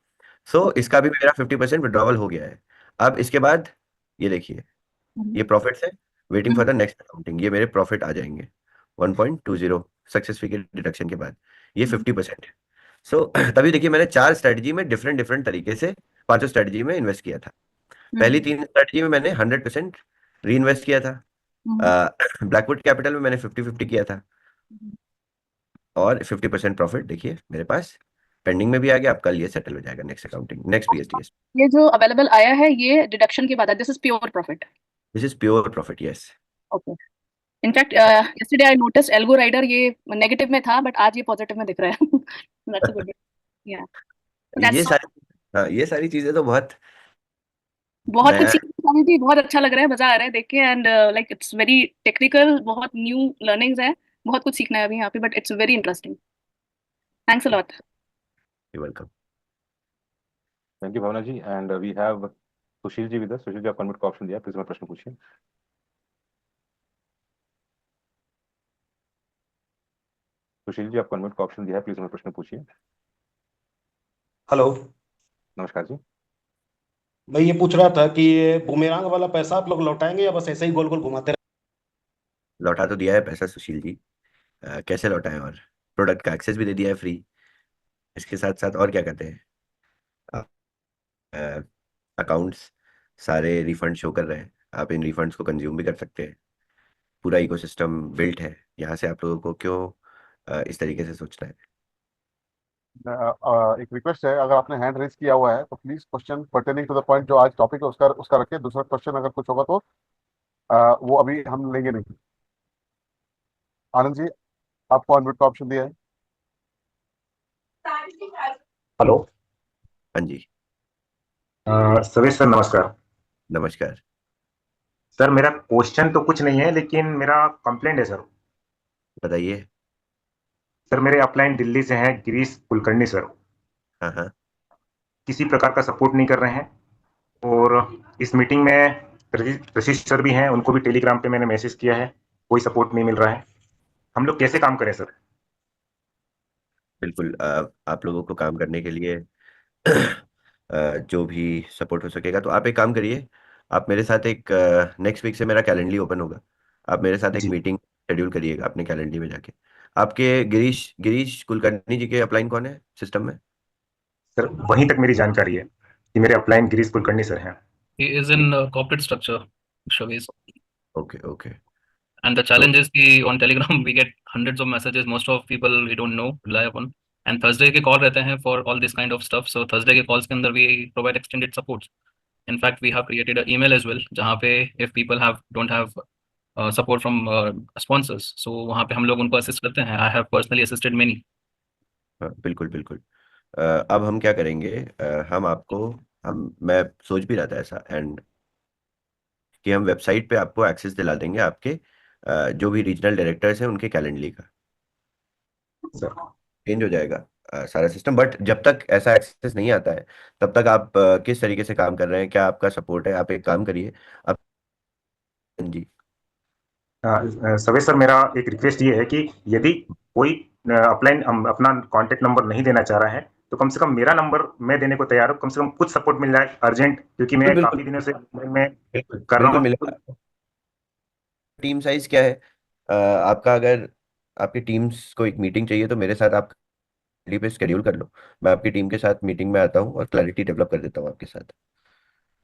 So okay. इसका भी मेरा 50% विड्रॉवल हो गया है। अब इसके बाद ये देखिए, ये प्रॉफिट्स है, waiting for the next accounting. ये मेरे प्रॉफिट आ जाएंगे 1.20 सक्सेस फी के डिडक्शन के बाद। ये 50% है। सो तभी देखिए, मैंने 4 स्ट्रेटजी में डिफरेंट डिफरेंट तरीके से, पांचों स्ट्रेटजी में इन्वेस्ट किया था। पहली 3 स्ट्रेटजी में मैंने 100% री इन्वेस्ट किया था। ब्लैकवुड कैपिटल में मैंने 50-50 किया था, और 50% प्रॉफिट देखिए मेरे पास पेंडिंग में भी आ गया। अब कल ये सेटल हो जाएगा नेक्स्ट अकाउंटिंग, नेक्स्ट पीएसटीएस। ये जो अवेलेबल आया है ये डिडक्शन के बाद है, this is pure profit? This is pure profit, yes. Okay. In fact yesterday I notice algo rider ये नेगेटिव में था, बट आज ये पॉजिटिव में दिख रहा है। That's a good. या ये दैट्स सारी, हाँ, ये सारी चीजें तो बहुत बहुत कुछ नया। सीखने को मिली थी, बहुत अच्छा लग रहा है, मजा आ रहा है देख के। And like it's very technical, बहुत न्यू लर्निंग्स है, बहुत कुछ सीखना है अभी यहाँ पे, but it's very interesting. Thanks a lot. Welcome. Thank you Bhavna ji. And we have Sushil ji with us. Sushil ji, आपको अनम्यूट का ऑप्शन दिया है, प्लीज अपना प्रश्न पूछिए। सुशील जी, आपको अनम्यूट का ऑप्शन दिया है, प्लीज अपना प्रश्न पूछिए। हेलो। नमस्कार जी। मैं ये पूछ रहा था कि ये बूमेरांग वाला पैसा आप लोग लौटाएंगे या बस ऐसे ही गोल गोल घुमाते लौटा तो दिया है पैसा सुशील जी। कैसे लौटाएं? और प्रोडक्ट का एक्सेस भी दे दिया है फ्री। इसके साथ साथ और क्या कहते हैं, अकाउंट्स सारे रिफंड शो कर रहे हैं। आप इन रिफंड्स को कंज्यूम भी कर सकते हैं। पूरा इकोसिस्टम बिल्ट है। यहाँ से आप लोगों को क्यों इस तरीके से सोचना है? एक रिक्वेस्ट है, अगर आपने हैंड रेज किया हुआ है तो please question pertaining to the point जो आज टॉपिक है उसका उसका रखिए। दूसरा क्वेश्चन अगर कुछ होगा तो वो अभी हम लेंगे नहीं। आनंद जी, आपको अनम्यूट का ऑप्शन दिया है। हेलो। हाँ जी, सवेश सर नमस्कार। नमस्कार। सर मेरा क्वेश्चन तो कुछ नहीं है लेकिन मेरा कंप्लेंट है सर। बताइए। सर मेरे अपलाइन दिल्ली से हैं गिरीश कुलकर्णी सर। हाँ हाँ। किसी प्रकार का सपोर्ट नहीं कर रहे हैं। और इस मीटिंग में प्रशिश सर भी हैं, उनको भी टेलीग्राम पे मैंने मैसेज किया है, कोई सपोर्ट नहीं मिल रहा है। हम लोग कैसे काम करें सर? बिल्कुल, आप लोगों को काम करने के लिए जो भी सपोर्ट हो सकेगा, तो आप एक काम करिए। आप मेरे साथ एक नेक्स्ट वीक से मेरा कैलेंडर ओपन होगा। आप मेरे साथ एक जी मीटिंग शेड्यूल करिएगा अपने कैलेंडर में जाके। आपके गिरीश गिरीश कुलकर्णी जी के अपलाइन कौन है सिस्टम में? सर, वहीं तक मेरी जानकारी है कि मेरे अपलाइन गिरीश कुलकर्णी सर हैं। He is in corporate structure, Shaviz. Okay okay. And the तो challenge is कि on Telegram we get hundreds of messages. Most of people we don't know, rely upon. And Thursday के call रहते हैं for all this kind of stuff. So Thursday के calls के अंदर we provide extended supports. In fact, we have created an email as well, जहाँ पे if people don't have support from sponsors, so वहाँ पे हम लोग उनको assist करते हैं. I have personally assisted many. हाँ, बिल्कुल बिल्कुल। अब हम क्या करेंगे, हम आपको हम मैं सोच भी रहा था ऐसा, एंड कि हम वेबसाइट पे आपको एक्सेस दिला देंगे आपके जो भी रीजनल डायरेक्टर्स हैं उनके कैलेंडर का। सर चेंज हो जाएगा सारा सिस्टम, बट जब तक ऐसा एक्सेस नहीं आता है तब तक आप किस तरीके से काम कर रहे हैं, क्या आपका सपोर्ट है, आप एक काम करिए। आप जी। सवेश सर, मेरा एक रिक्वेस्ट ये है कि यदि कोई अपलाइन अपना कांटेक्ट नंबर नहीं देना चाह रहा है तो कम से कम मेरा नंबर मैं देने को तैयार हूँ। कम से कम कुछ सपोर्ट मिल जाए अर्जेंट, क्योंकि बिल्कुल मैं बिल्कुल काफी दिनों से मैं बिल्कुल कर रहा बिल्कुल हूँ। मिलेगा। टीम साइज क्या है आपका? अगर आपकी टीम्स को एक मीटिंग चाहिए तो मेरे साथ आप पे शेड्यूल कर लो। मैं आपकी टीम के साथ मीटिंग में आता हूँ और क्लैरिटी डेवलप कर देता हूँ आपके साथ,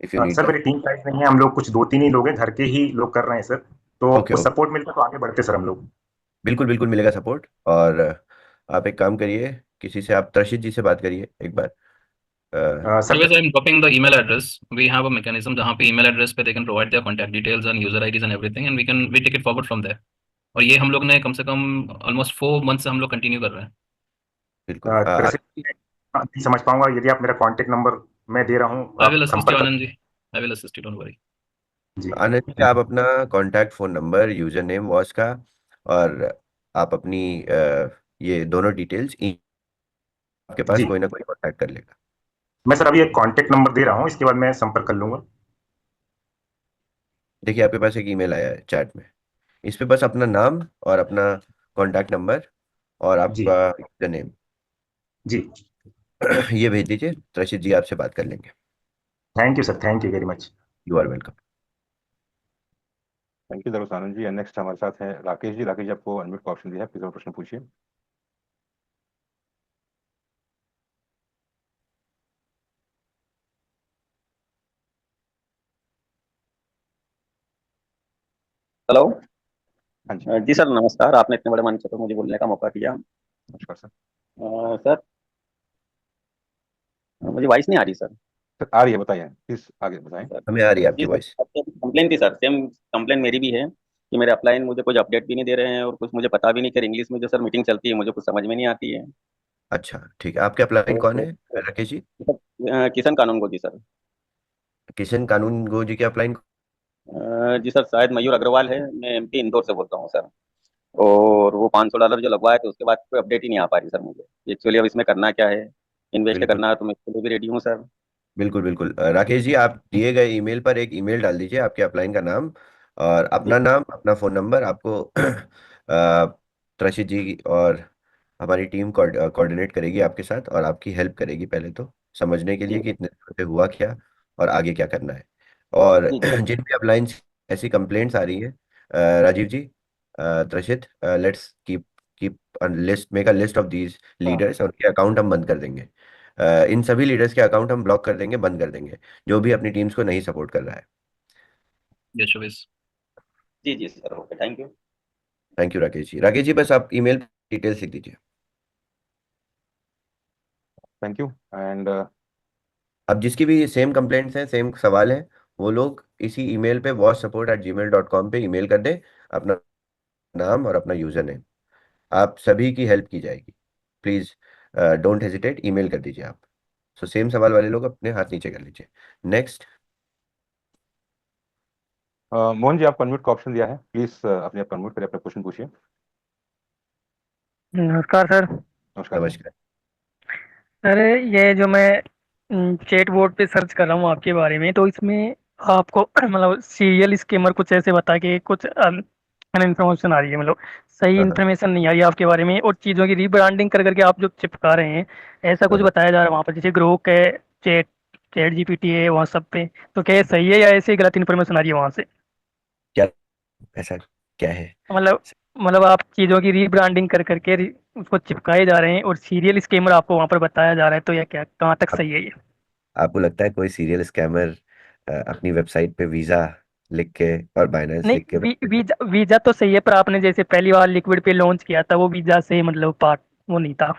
if you need sir that. मेरी टीम साइज नहीं है, हम लोग कुछ दो तीन ही लोग हैं, घर के ही लोग कर रहे हैं सर। तो ओके कुछ ओके। सपोर्ट मिलता तो आगे बढ़ते सर हम लोग। बिल्कुल बिल्कुल मिलेगा सपोर्ट। और आप एक काम करिए, किसी से आप तर्शित जी से बात करिए एक बार। Sir Otherwise, I'm dropping the email address. We have a mechanism जहाँ पे email address पे they can provide their contact details and user IDs and everything, and we take it forward from there. और ये हम लोग ने कम से कम ऑलमोस्ट 4 मंथ से हम लोग कंटिन्यू कर रहे हैं. बिल्कुल कृषि नहीं समझ पाऊंगा यदि आप मेरा कांटेक्ट नंबर मैं दे रहा हूँ, आई आप विल असिस्ट यू संपर्क Anand ji. I will assist you, don't worry. जी। आनंद जी, आप अपना contact phone number, user name watch का, और आप अपनी ये दोनों डिटेल्स, आपके पास जी कोई ना कोई कॉन्टैक्ट कर लेगा। मैं सर अभी एक कांटेक्ट नंबर दे रहा हूँ, इसके बाद मैं संपर्क कर लूंगा। देखिए आपके पास एक ईमेल आया है चैट में, इस पे बस अपना नाम और अपना कॉन्टैक्ट नंबर और जी आपका यूज़र नेम जी। ये भेज दीजिए। रशीद जी आपसे बात कर लेंगे। Thank you sir, thank you very much. You are welcome. Thank you दरुस आनंद जी। नेक्स्ट हमारे साथ है राकेश जी। राकेश जी, आपको अनम्यूट का ऑप्शन दिया है, प्लीज अपना प्रश्न पूछिए। हेलो। हाँ जी, जी सर नमस्कार, आपने इतने बड़े मंच पर मुझे बोलने का मौका दिया। नमस्कार सर। सर मुझे वॉइस नहीं आ रही सर। सर आ रही है, बताइए, प्लीज आगे बताएं। सर हमें आ रही है जी आपकी सर, वॉइस। कंप्लेन थी सर, सेम कंप्लेन मेरी भी है कि मेरे अपलाइन मुझे कुछ अपडेट भी नहीं दे रहे हैं और कुछ मुझे पता भी नहीं कि इंग्लिश में जो सर मीटिंग चलती है मुझे कुछ समझ में नहीं आती है। अच्छा ठीक है, आपके अपलाइन कौन तो है राकेश जी? किशन कानून को जी सर। किशन कानून गो जी के अपलाइन। जी सर शायद मयूर अग्रवाल है, मैं एमपी इंदौर से बोलता हूँ सर। और वो $500 जो लगवाया तो उसके बाद कोई अपडेट ही नहीं आ पा रही सर मुझे। एक्चुअली अब इसमें करना क्या है, इन्वेस्ट बिल्कुल करना है तो मैं इसके लिए भी रेडी हूँ सर। बिल्कुल बिल्कुल। राकेश जी, आप दिए गए ईमेल पर एक ईमेल डाल दीजिए, आपके अपलाइन का जी नाम अपना फ़ोन नंबर। आपको त्रशित जी और हमारी टीम कोऑर्डिनेट करेगी आपके साथ और आपकी हेल्प करेगी, पहले तो समझने के लिए जी कि इतने दिनों से हुआ क्या और आगे क्या करना है। और जी जी सर। जिन भी अपलाइंस ऐसी कंप्लेंट्स आ रही हैं, Rajiv ji, Tarshit, let's keep keep list, make a list of these हाँ लीडर्स, और उनके अकाउंट हम बंद कर देंगे। इन सभी लीडर्स के अकाउंट हम ब्लॉक कर देंगे, बंद कर देंगे, जो भी अपनी टीम्स को नहीं सपोर्ट कर रहा है। यस शोविस. जी जी sir, okay thank you. Thank you Rakesh ji. Rakesh ji, बस आप ईमेल डिटेल्स लिख दीजिए। थैंक यू एंड अब जिसकी भी सेम कंप्लेंट्स हैं, सेम सवाल हैं, वो लोग इसी ईमेल पे washsupport@gmail.com पे ईमेल कर दें अपना नाम और अपना यूजर नेम। आप सभी की हेल्प की जाएगी। प्लीज डोंट हेजिटेट, ईमेल कर दीजिए आप। सो सेम सवाल वाले लोग अपने हाथ नीचे कर लीजिए। नेक्स्ट। मोहन जी, आपको अनम्यूट का ऑप्शन दिया है, प्लीज अपने आप अनम्यूट करिए, अपना क्वेश्चन पूछिए। नमस्कार सर। नमस्कार सर। नमस्कार। अरे ये जो मैं चैट बोर्ड पे सर्च कर रहा हूँ आपके बारे में, तो इसमें आपको मतलब सीरियल स्कीमर कुछ ऐसे बता के कुछ इन्फॉर्मेशन आ रही है, मतलब सही हाँ, इन्फॉर्मेशन नहीं आ रही है आपके बारे में, और चीज़ों की रीब्रांडिंग कर करके आप जो चिपका रहे हैं, ऐसा कुछ हाँ। बताया जा रहा है वहाँ पर, जैसे ग्रोक है, चैट चैट जीपीटी है व्हाट्सएप पे, तो क्या ये सही है या ऐसे ही गलत इन्फॉर्मेशन आ रही है वहाँ से? क्या ऐसा क्या है? मतलब मतलब आप चीज़ों की रीब्रांडिंग कर करके उसको चिपकाए जा रहे हैं, और सीरियल स्कीमर आपको वहाँ पर बताया जा रहा है, तो यह क्या कहाँ तक आप, सही है ये? आपको लगता है कोई सीरियल स्कैमर अपनी वेबसाइट पे वीजा लिख के और बाइनेंस नहीं, लिख के वीजा तो सही है, पर आपने जैसे पहली बार लिक्विड पे लॉन्च किया था, वो वीजा से मतलब पार्ट वो नहीं था।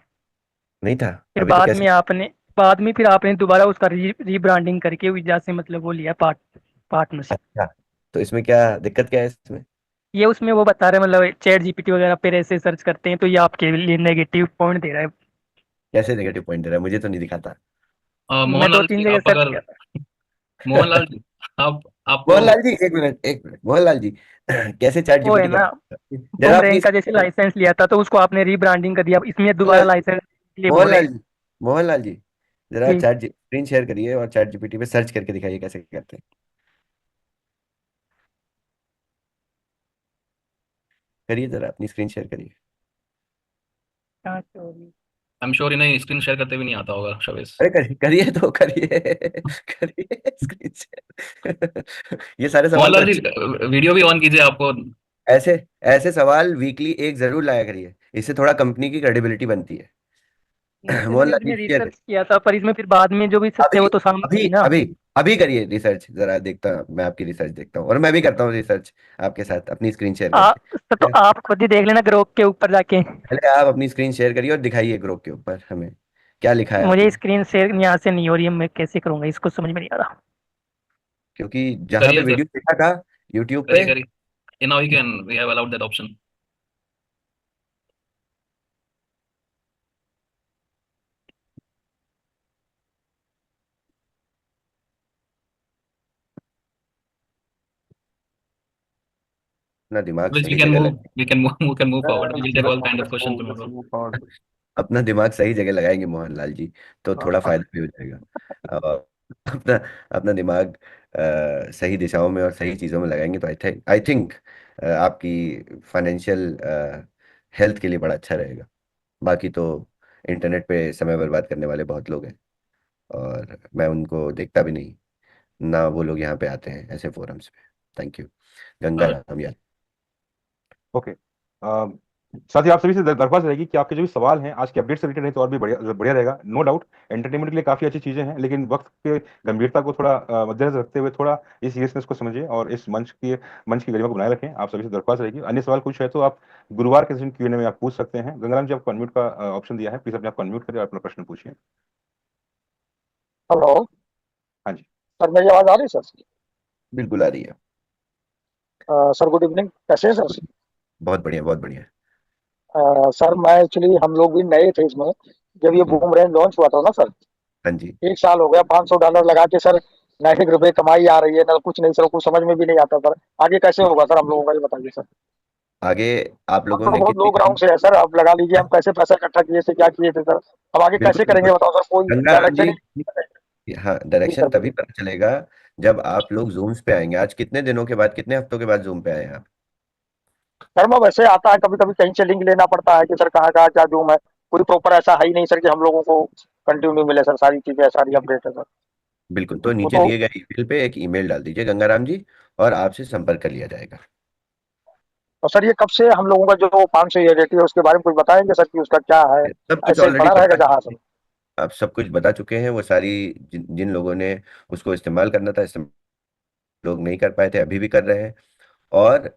नहीं था? फिर अभी तो बाद कैसे? में आपने बाद में फिर आपने दोबारा उसका रीब्रांडिंग करके वीजा से मतलब वो लिया पार्टनरशिप। अच्छा, तो इसमें क्या दिक्कत क्या है इसमें? ये उसमें वो बता रहे हैं, मतलब चैट जीपीटी वगैरह पे ऐसे सर्च करते हैं तो ये आपके लिए नेगेटिव पॉइंट दे रहा है। कैसे नेगेटिव पॉइंट दे रहा है? मुझे तो नहीं दिखाता। मैं दो मोहनलाल तीन जी, जगह आप सर्च अगर किया था। मोहनलाल जी, आप आपको मोहनलाल जी, एक मिनट एक मिनट, मोहनलाल जी कैसे चैट वो है जीपीटी ना, करता है? जरा अपनी बुमरैंग का जैसे लाइसेंस लिया था तो उसको आपने रीब्रांडिंग कर दिया, अब इसमें दोबारा मोहनलाल लाइसेंस लिए बोल रहे मोहनलाल हैं। जी, मोहनलाल जी, जरा जी। चैट स्क्रीन शेयर करिए और चैट जीपीटी पे सर्च करके दिखाइए कैसे करते हैं। करिए, जरा अपनी स्क्रीन शेयर करिए। हाँ, चोरी। आई एम श्योर इन्हें स्क्रीन शेयर करते भी नहीं आता होगा शवेश। अरे करिए करिए तो करिए करिए स्क्रीन शेयर ये सारे सवाल तो मोहनलाल जी, अच्छे। वीडियो भी ऑन कीजिए आपको। ऐसे ऐसे सवाल वीकली एक जरूर लाया करिए, इससे थोड़ा कंपनी की क्रेडिबिलिटी बनती है। नहीं, चलिए मोहनलाल अभी जी मैं शेयर रिसर्च करिए। किया था, पर इसमें फिर बाद में जो भी सत्य है अभी वो तो सामने अभी आई ना। अभी अभी करिए रिसर्च, जरा देखता हूं, मैं आपकी रिसर्च देखता हूँ और मैं भी करता हूँ रिसर्च आपके साथ अपनी स्क्रीन शेयर करके। तो आप खुद ही देख लेना ग्रोक के ऊपर जाके। पहले आप अपनी स्क्रीन शेयर करिए और दिखाइए ग्रुप के ऊपर हमें क्या लिखा है मुझे आपने। स्क्रीन शेयर यहाँ से नहीं हो रही है, मैं कैसे करूंगा इसको समझ में नहीं आ रहा। क्योंकि जहां पे करिए सर, वीडियो देखा था यूट्यूब पे। करिए करिए, now you can, we have allowed that option. अपना दिमाग Please, we सही can जगह move, we can move forward. We will take all kind of let's questions move, let's tomorrow. move forward. अपना दिमाग सही जगह लगाएंगे मोहनलाल जी, तो थोड़ा हाँ, फायदा भी हो जाएगा। और अपना अपना दिमाग सही दिशाओं में और सही चीज़ों में लगाएंगे तो आई थिंक आपकी फाइनेंशियल हेल्थ के लिए बड़ा अच्छा रहेगा। बाकी तो इंटरनेट पे समय बर्बाद करने वाले बहुत लोग हैं, और मैं उनको देखता भी नहीं, ना वो लोग यहाँ पे आते हैं ऐसे फोरम्स पे। Thank you. Ganga Uh, Ram Yadav. Okay, साथ ही आप सभी से दरख्वास्त रहेगी कि आपके जो भी सवाल हैं आज के अपडेट से रिलेटेड है तो और भी बढ़िया बढ़िया रहेगा। नो डाउट एंटरटेनमेंट के लिए काफ़ी अच्छी चीज़ें हैं, लेकिन वक्त के गंभीरता को थोड़ा मद्देनजर रखते हुए थोड़ा इस सीरियसनेस को समझिए और इस मंच की गरिमा को बनाए रखें। आप सभी से दरख्वास्त रहेगी, अन्य सवाल कुछ है तो आप गुरुवार के सेशन Q&A में आप पूछ सकते हैं। गंगाराम जी, आपको अनम्यूट का ऑप्शन दिया है, प्लीज अपने आप अनम्यूट करिए और अपना प्रश्न पूछिए। हेलो हाँ जी। सर, मेरी आवाज आ रही है सर? बिल्कुल आ रही है। सर गुड इवनिंग, कैसे हैं सर? बहुत बढ़िया, बहुत बढ़िया। सर मैं एक्चुअली हम लोग भी नए थे इसमें, जब ये हम्म, बूमरैंग लॉन्च हुआ था ना सर, हाँ जी। 1 साल हो गया। $500 लगा के सर 90 रुपए कमाई आ रही है ना, कुछ नहीं सर, कुछ समझ में भी नहीं आता सर। आगे कैसे होगा सर हम लोगों का, ये बताइए सर। आगे आप हम लोगों तो ने बहुत लो कितनी ग्राउंड से है सर, अब लगा लीजिए हम कैसे पैसा इकट्ठा किए थे, क्या किए थे सर। अब आगे बिल्कुल कैसे बिल्कुल करेंगे बताओ सर, कोई गंगा राम डायरेक्शन जी, ही। हाँ, जी डायरेक्शन सर तभी बोलिए। पता चलेगा जब आप लोग जूम्स पे आएंगे। आज कितने दिनों के बाद, कितने हफ्तों के बाद जूम पे आए हैं आप? सर मैं वैसे आता है, कभी कभी कहीं से लिंक लेना पड़ता है कि सर कहाँ कहाँ क्या जूम है। पूरी प्रॉपर ऐसा है ही नहीं सर कि हम लोगों को कंटिन्यू मिले सर, सारी चीजें सारी अपडेट है सर। बिल्कुल, तो वो नीचे तो दिए गए ईमेल पे एक ईमेल डाल दीजिए गंगाराम जी, और आपसे संपर्क कर लिया जाएगा। और सर ये कब से हम लोगों का जो 500 रेट है उसके बारे में कुछ बताएंगे सर कि उसका क्या है? सब कुछ ऐसे ही ऑलरेडी पड़ा रहेगा पता जहां है, सर? आप सब कुछ बता चुके हैं। वो सारी जिन लोगों ने उसको इस्तेमाल करना था, इस्तेमाल लोग नहीं कर पाए थे, अभी भी कर रहे हैं। और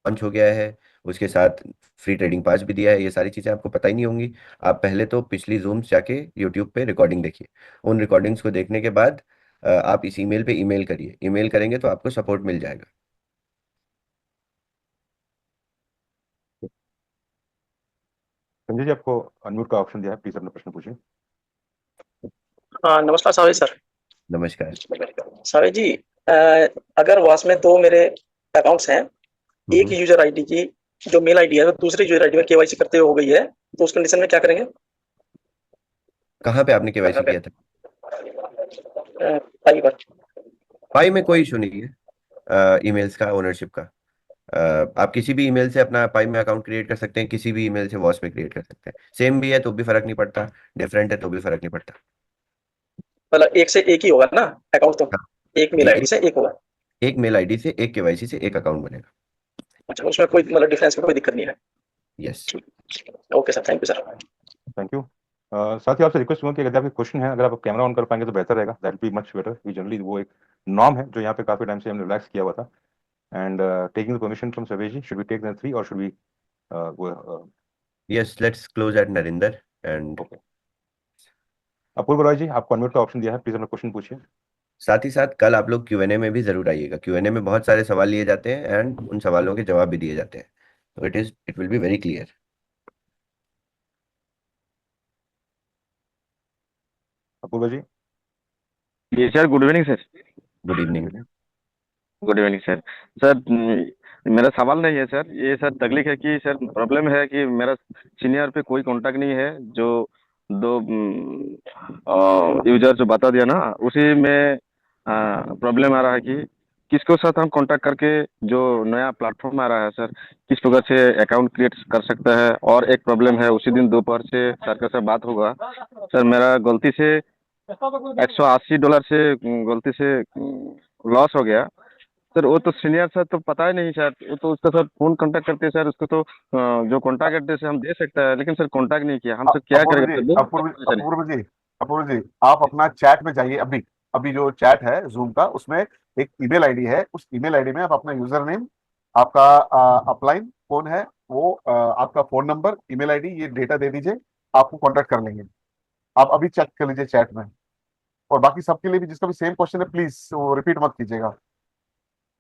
लॉन्च हो गया है, उसके साथ फ्री ट्रेडिंग पास भी दिया है। ये सारी चीज़ें आपको पता ही नहीं होंगी। आप पहले तो पिछली जूम्स जाके यूट्यूब पे रिकॉर्डिंग देखिए। उन रिकॉर्डिंग्स को देखने के बाद आप इस ईमेल पे ईमेल करिए। ईमेल करेंगे तो आपको सपोर्ट मिल जाएगा। संजय जी, आपको अनम्यूट का ऑप्शन दिया है, प्लीज अपना प्रश्न पूछिए। हाँ नमस्कार सावेद सर। नमस्कार। सावेद जी, अगर वास में दो मेरे अकाउंट्स हैं, एक यूजर आईडी की जो मेल आईडी है वो दूसरी यूजर आईडी में केवाईसी करते हुए हो गई है, तो उस कंडीशन में क्या करेंगे? कहाँ पे आपने केवाईसी किया था? पाई पर। पाई में कोई इशू नहीं है ईमेल्स का, ओनरशिप का। आप किसी भी ईमेल से अपना पाई में अकाउंट क्रिएट कर सकते हैं, किसी भी ईमेल से वॉस में क्रिएट कर सकते हैं। सेम भी है तो भी फर्क नहीं पड़ता, डिफरेंट है तो भी फर्क नहीं पड़ता। मतलब एक से एक ही होगा ना अकाउंट, तो हाँ, एक मेल आईडी से एक होगा। एक मेल आईडी से एक केवाईसी से एक अकाउंट बनेगा। अच्छा, उसमें कोई मतलब डिफरेंस में कोई दिक्कत नहीं है? Yes. Okay sir, thank you sir. Thank you. साथ ही आपसे रिक्वेस्ट करूँगा कि अगर आपके क्वेश्चन है, अगर आप कैमरा ऑन कर पाएंगे तो बेहतर रहेगा, that be much better. Generally वो एक नॉर्म है जो यहाँ पे काफी टाइम से हमने रिलैक्स किया हुआ था। And taking the permission from Shavesh ji, should we take the 3 और should we yes, let's close at Narinder and okay. Apurva Roy ji, आपको अनम्यूट का ऑप्शन दिया है, प्लीज अपना क्वेश्चन पूछिए। साथ ही साथ कल आप लोग Q&A में भी जरूर आइएगा। Q&A में बहुत सारे सवाल लिए जाते हैं एंड उन सवालों के जवाब भी दिए जाते हैं, तो it will be very clear. Apurv ji. जी sir, good evening sir. Good evening. Good evening sir. Sir मेरा सवाल नहीं है सर, ये सर तकलीफ है कि सर प्रॉब्लम है कि मेरा सीनियर पे कोई कांटेक्ट नहीं है। जो दो यूजर जो बता दिया ना, उसी में प्रॉब्लम आ रहा है कि किसको साथ हम कांटेक्ट करके जो नया प्लेटफॉर्म आ रहा है सर, किस प्रकार से अकाउंट क्रिएट कर सकता है। और एक प्रॉब्लम है, उसी दिन दोपहर से सर के साथ बात होगा सर, मेरा गलती से $180 से गलती से लॉस हो गया सर। वो तो सीनियर सर तो पता ही नहीं सर, वो तो उसका सर फोन कांटेक्ट करते हैं सर, उसको तो जो कांटेक्ट एड्रेस है हम दे सकता है, लेकिन सर कांटेक्ट नहीं किया हमसे, क्या अपूर्व करेगा जी, सर? अपूर्व जी, आप अपना चैट में जाइए। अभी अभी जो चैट है जूम का, उसमें एक ईमेल आईडी है। उस ईमेल आईडी में आप अपना यूजर नेम, आपका अपलाइन कौन है वो, आपका फोन नंबर, ईमेल आईडी, ये डेटा दे दीजिए, आपको कांटेक्ट कर लेंगे। आप अभी चेक कर लीजिए चैट में। और बाकी सबके लिए भी जिसका भी सेम क्वेश्चन है, प्लीज वो रिपीट मत कीजिएगा।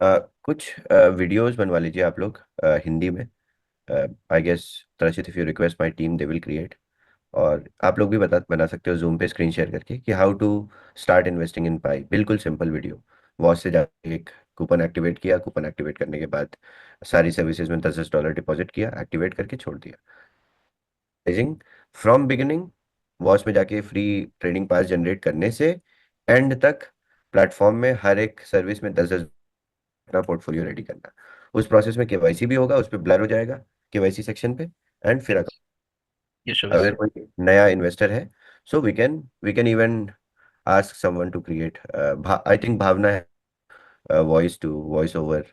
कुछ वीडियोस बनवा लीजिए आप लोग हिंदी में। I guess Tarshit, if you request my team they will create. और आप लोग भी बना सकते हो जूम पे स्क्रीन शेयर करके कि how to start investing in pie. बिल्कुल सिंपल वीडियो। वॉच से जाके एक कूपन एक्टिवेट किया, कूपन एक्टिवेट करने के बाद सारी सर्विसेज में $10 डिपॉजिट किया, एक्टिवेट करके छोड़ दिया। फ्रॉम बिगिनिंग वॉच में जाके फ्री ट्रेडिंग पास जनरेट करने से एंड तक प्लेटफॉर्म में हर एक सर्विस में 10 अपना पोर्टफोलियो रेडी करना। उस प्रोसेस में केवाईसी भी होगा, उस पर ब्लर हो जाएगा केवाईसी सेक्शन पे, एंड फिर अगर कोई नया इन्वेस्टर है, so we can even ask someone to create, I think Bhavna है voice over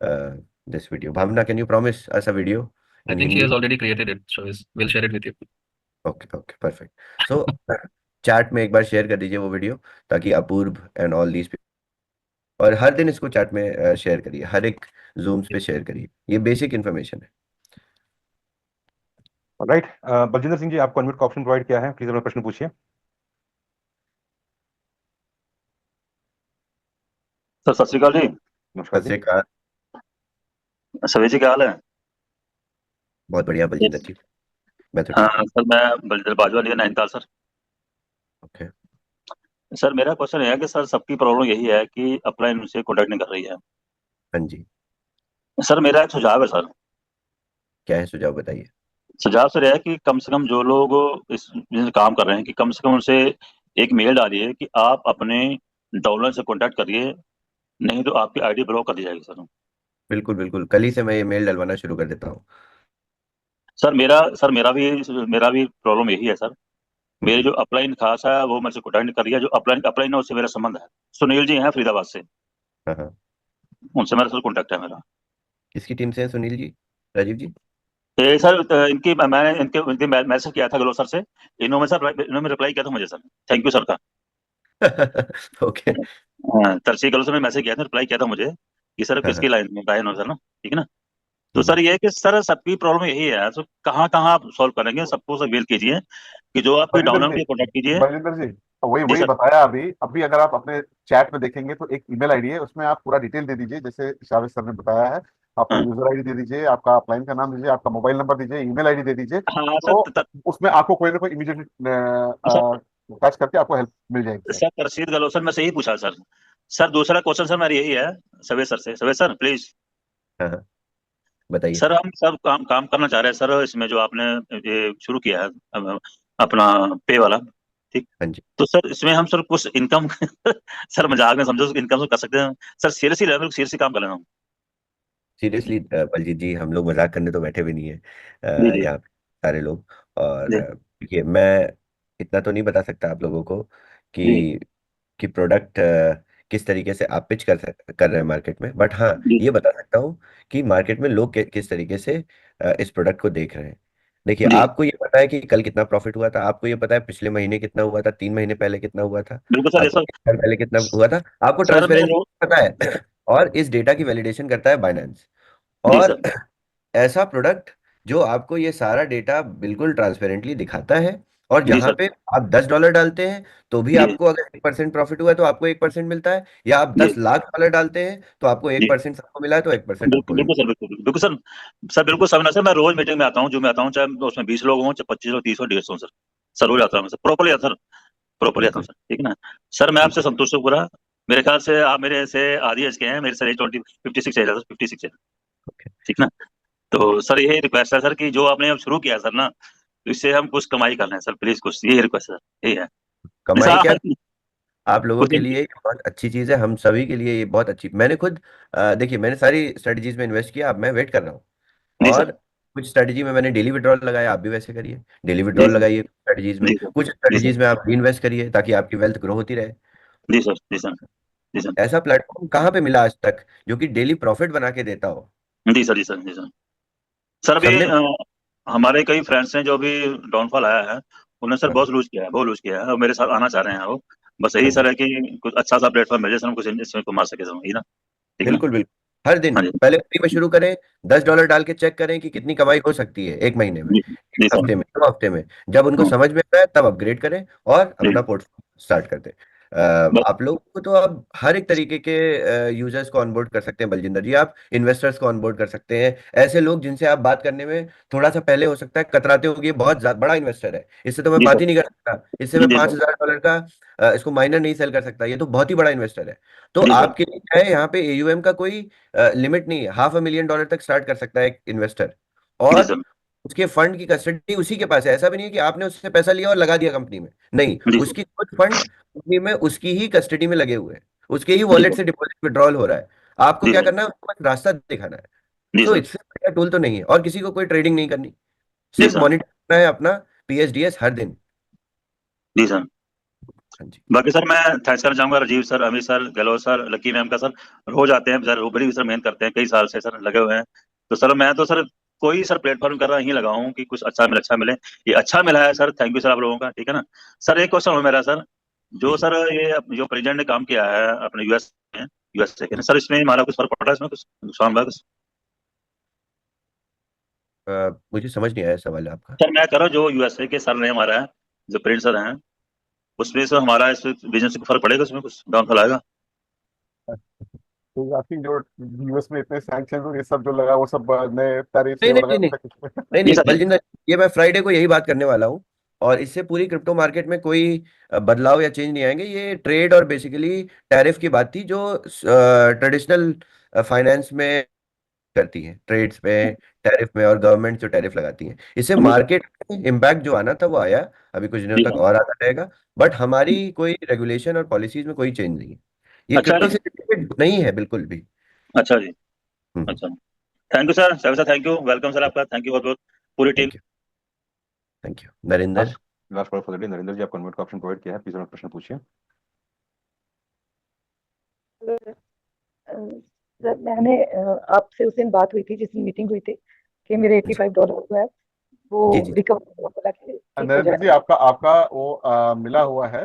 this video. Bhavna, can you promise us a video I in think he Hindi? has already created it, so we'll share it with you. Okay okay, perfect. So chat में एक बार शेयर कर दीजिए वो वीडियो, ताकि अपूर्व एंड ऑल दीज, और हर दिन इसको चैट में शेयर करिए, हर एक जूम्स पे शेयर करिए। ये बेसिक इन्फॉर्मेशन है। राइट। बलजिंदर सिंह जी, आपको अनम्यूट का ऑप्शन प्रोवाइड किया है, प्लीज अपना प्रश्न पूछिए। सर सत श्रीकाल जी। नमस्कार जी। सवेश जी, क्या हाल है? बहुत बढ़िया बलजिंदर जी, मैं तो ठीक हाँ सर, मैं बलजिंदर बाजवा लिया, नैनीताल सर। ओके। सर मेरा क्वेश्चन है कि सर सबकी प्रॉब्लम यही है कि अपलाइन उनसे कॉन्टेक्ट नहीं कर रही है। हाँ जी, सर मेरा एक सुझाव है सर। क्या है सुझाव, बताइए। सुझाव सर यह है कि कम से कम जो लोग जिनसे काम कर रहे हैं, कि कम से कम उनसे एक मेल डालिए कि आप अपने डाउनलाइन से कॉन्टेक्ट करिए, नहीं तो आपकी आईडी ब्लॉक कर दी जाएगी सर। बिल्कुल बिल्कुल, कल ही से मैं ये मेल डलवाना शुरू कर देता हूँ। सर मेरा भी प्रॉब्लम यही है सर। मेरे जो अपलाइन खास है वो मेरे से कॉन्टेक्ट नहीं कर रही है। जो अपलाइन है उससे मेरा संबंध है, सुनील जी हैं फरीदाबाद से, हाँ हाँ। उनसे मेरा सर कॉन्टेक्ट है मेरा। किसकी टीम से है सुनील जी, राजीव जी? सर मैंने इनके मैसेज किया था गलो सर से, इन्होंने रिप्लाई किया था मुझे सर, थैंक यू सर का। ओके। तरसी गलो सर ने मैसेज किया था, रिप्लाई किया था मुझे कि सर हाँ किसकी हाँ। लाइन में बताया इन्होंने सर ना, ठीक है ना। तो सर ये है कि सर सबकी प्रॉब्लम यही है, तो कहाँ कहाँ आप सॉल्व करेंगे, सबको सब मेल कीजिए कि जो आपकी डाउन बलजिंदर जी, कॉन्टेक्ट कीजिए। बलजिंदर जी, वही जी वही सर। बताया अभी अभी। अगर आप अपने चैट में देखेंगे तो एक ईमेल आईडी है, उसमें आप पूरा डिटेल दे दीजिए जैसे शावेद सर ने बताया है। अपना हाँ यूजर आईडी दे दीजिए, आपका अपलाइन का नाम दीजिए, आपका मोबाइल नंबर दीजिए, ईमेल आईडी दे दीजिए। हाँ तो सर। उसमें आपको कोई ना कोई इमीडिएट सर टच करके आपको हेल्प मिल जाएगी सर। सर रशीद गलो सर, मैं सही पूछा सर। सर दूसरा क्वेश्चन सर मेरा यही है सवेद सर से। सवेद सर प्लीज। हाँ हाँ, बताइए। सर हम सब काम काम करना चाह रहे हैं सर, इसमें जो आपने ये शुरू किया है अपना पे वाला, ठीक। हाँ जी। तो सर इसमें हम सर कुछ इनकम सर मजाक में समझो, इनकम कर सकते हैं सर, सीरियसली सीरियसली काम कर लेना हम। सीरियसली बलजीत जी, हम लोग मजाक करने तो बैठे भी नहीं है जी जी यहाँ पे सारे लोग। और जी देखिए, मैं इतना तो नहीं बता सकता आप लोगों को जी कि प्रोडक्ट किस तरीके से आप पिच कर रहे हैं मार्केट में, बट हाँ जी ये बता सकता हूँ कि मार्केट में लोग किस तरीके से इस प्रोडक्ट को देख रहे हैं। देखिए, जी। आपको ये पता है कि कल कितना प्रॉफिट हुआ था, आपको ये पता है पिछले महीने कितना हुआ था, 3 महीने पहले कितना हुआ था, बिल्कुल सर, ये आपको सर। 1 साल पहले कितना हुआ था, आपको सर मैं ट्रांसपेरेंसी पता है। और इस डेटा की वैलिडेशन करता है बाइनेंस। जी और सर। ऐसा प्रोडक्ट जो आपको ये सारा डेटा बिल्कुल ट्रांसपेरेंटली दिखाता है, और जी जहां सर। पे आप $10 डालते हैं तो भी जी आपको अगर 1% प्रॉफिट हुआ है तो आपको 1% मिलता है, या आप जी 10 लाख डॉलर डालते हैं तो आपको जी 1% सबको मिला है तो 1% बिल्कुल आपको भी बिल्कुल सर, बिल्कुल बिल्कुल सर। सर बिल्कुल समझना सर, मैं रोज मीटिंग में आता हूँ, जो मैं आता हूँ, चाहे उसमें 20 लोग हों, चाहे 25 हो, 30 हो, 150 सर। सर रोज आता हूँ सर, प्रॉपरली आता हूँ सर, प्रॉपरली आता हूँ बिल्कुल सर, ठीक है ना। सर मैं आपसे बिल्कुल। संतुष्ट हूँ पूरा। मेरे ख्याल से आप मेरे से आधी एज के हैं, मेरे सर एज 56 है सर, 56 है, ओके। ठीक ना। तो सर यही रिक्वेस्ट है सर कि जो आपने अब शुरू किया है सर ना, तो इससे हम कुछ कमाई कर रहे हैं सर, प्लीज कुछ, यही रिक्वेस्ट है सर, यही है। जैसा कमाई क्या, आप लोगों कुछ के लिए ये बहुत अच्छी चीज़ है, हम सभी के लिए ये बहुत अच्छी। मैंने खुद देखिए, मैंने सारी स्ट्रेटजीज में इन्वेस्ट किया, अब मैं वेट कर रहा हूँ। जी और सर। कुछ स्ट्रेटजी में मैंने डेली विड्रॉल लगाया, आप भी वैसे करिए, डेली जी विड्रॉल सर। लगाइए स्ट्रेटजीज में, जी सर। कुछ जी सर। स्ट्रेटजीज में आप इन्वेस्ट करिए ताकि आपकी वेल्थ ग्रो होती रहे। जी सर। जी सर। जी सर। ऐसा प्लेटफॉर्म कहाँ पे मिला आज तक जो कि डेली प्रॉफिट बना के देता हो। जी सर। जी सर। जी सर। सर अभी सबने हमारे कई फ्रेंड्स हैं जो अभी डाउनफॉल आया है, उन्होंने सर हाँ बहुत लूज किया है, बहुत लूज किया है, और मेरे साथ आना चाह रहे हैं वो। बस यही हाँ सर जी, है कि कुछ अच्छा सा प्लेटफॉर्म मिले सर, हम कुछ इसमें को मार सके सर, ये ना, ठीक ना। बिल्कुल बिल्कुल। हर दिन हाँ जी। पहले फ्री में शुरू करें, $10 डाल के चेक करें कि कितनी कमाई हो सकती है 1 महीने में, जी। एक जी सर। हफ्ते में, 2 हफ्ते में। जब उनको हाँ समझ में आता है तब अपग्रेड करें और जी। अपना पोर्टफोलियो स्टार्ट कर दें। बस। आप लोगों को तो अब हर एक तरीके के यूजर्स को ऑनबोर्ड कर सकते हैं बलजिंदर जी, आप इन्वेस्टर्स को ऑनबोर्ड कर सकते हैं, ऐसे लोग जिनसे आप बात करने में थोड़ा सा पहले हो सकता है कतराते हो कि ये बहुत बड़ा इन्वेस्टर है, इससे तो मैं जी बात सर। ही नहीं कर सकता, इससे मैं जी पांच सर। हजार डॉलर का इसको माइनर नहीं सेल कर सकता, ये तो बहुत ही बड़ा इन्वेस्टर है। तो जी सर। आपके लिए क्या है, यहाँ पे एयूएम का कोई लिमिट नहीं है, $500,000 तक स्टार्ट कर सकता है एक इन्वेस्टर। जी और सर। उसके फंड की कस्टडी उसी के पास है, ऐसा भी नहीं है कि आपने उससे पैसा लिया और लगा दिया कंपनी में, नहीं, जी सर। उसकी कुछ फंड कंपनी में उसकी ही कस्टडी में लगे हुए हैं, उसके ही जी वॉलेट सर। से डिपॉजिट विड्रॉल हो रहा है। आपको जी क्या सर। करना है, उसको बस रास्ता दिखाना है। जी सो सर। इससे बढ़िया टूल तो नहीं है, और किसी को कोई ट्रेडिंग नहीं करनी, जी सिर्फ सर। मॉनिटर करना है अपना पीएचडीएस हर दिन। जी सर। हाँ जी। बाकी सर मैं थैंक्स करना चाहूंगा Rajeev sir, Amit sir, Gehlot sir, Lucky ma'am का सर, रोज आते हैं सर, वो बड़ी सर मेहनत करते हैं, कई साल से सर लगे हुए हैं। तो सर मैं तो सर कोई सर प्लेटफॉर्म कर रहा, यही लगा हूँ कि कुछ अच्छा मिले। ये अच्छा मिला है सर, थैंक यू सर आप लोगों का, ठीक है ना। सर एक क्वेश्चन हो मेरा सर, जी जो जी। सर ये जो प्रेसिडेंट ने काम किया है अपने यूएस में, यूएसए के, सर इसमें हमारा कुछ फर्क पड़ रहा है, इसमें कुछ नुकसान हुआ है कुछ। मुझे समझ नहीं आया सवाल आपका। सर मैं कह रहा हूँ जो यूएसए के सर ने हमारा, जो प्रेसिडेंट सर हैं, उसमें सर हमारा इस बिजनेस में फर्क पड़ेगा, उसमें कुछ डाउनफॉल आएगा। तो आपकी जो यूएस में इतने सैंक्शन और ये सब जो लगा, वो सब नए टैरिफ नहीं ये वो नहीं लगा नहीं नहीं, उससे कुछ नहीं जी नहीं सर। जी बलजिंदर, ये मैं फ्राइडे को यही बात करने वाला हूँ, और इससे पूरी क्रिप्टो मार्केट में कोई बदलाव या चेंज नहीं आएंगे। ये ट्रेड और बेसिकली टैरिफ की बात थी जो ट्रेडिशनल फाइनेंस में करती है, ट्रेड्स में, टैरिफ में, और गवर्नमेंट जो टैरिफ लगाती है, इससे जी सर। मार्केट में इम्पैक्ट जो आना था वो आया, अभी कुछ दिनों जी तक सर। और आता रहेगा। बट हमारी कोई रेगुलेशन और पॉलिसीज में कोई चेंज नहीं है, ये अच्छा क्रिप्टो जी। से रिलेटेड नहीं है बिल्कुल भी। अच्छा जी। हम्म। अच्छा। Thank you sir, sir thank you, welcome sir आपका, थैंक यू बहुत बहुत, पूरी टीम। Thank you. Thank you Narendra. Last last call for the day, Narendra ji, आप कन्वर्ट का ऑप्शन प्रोवाइड किया है, प्लीज अपना प्रश्न पूछिए। सर मैंने आपसे उस दिन बात हुई थी जिस दिन मीटिंग हुई थी कि मेरे जी $85 जो है वो जी जी। रिकवर बोला कि ठीक हो नरेंद्र जी, जाएगा। आपका आपका वो मिला हुआ है,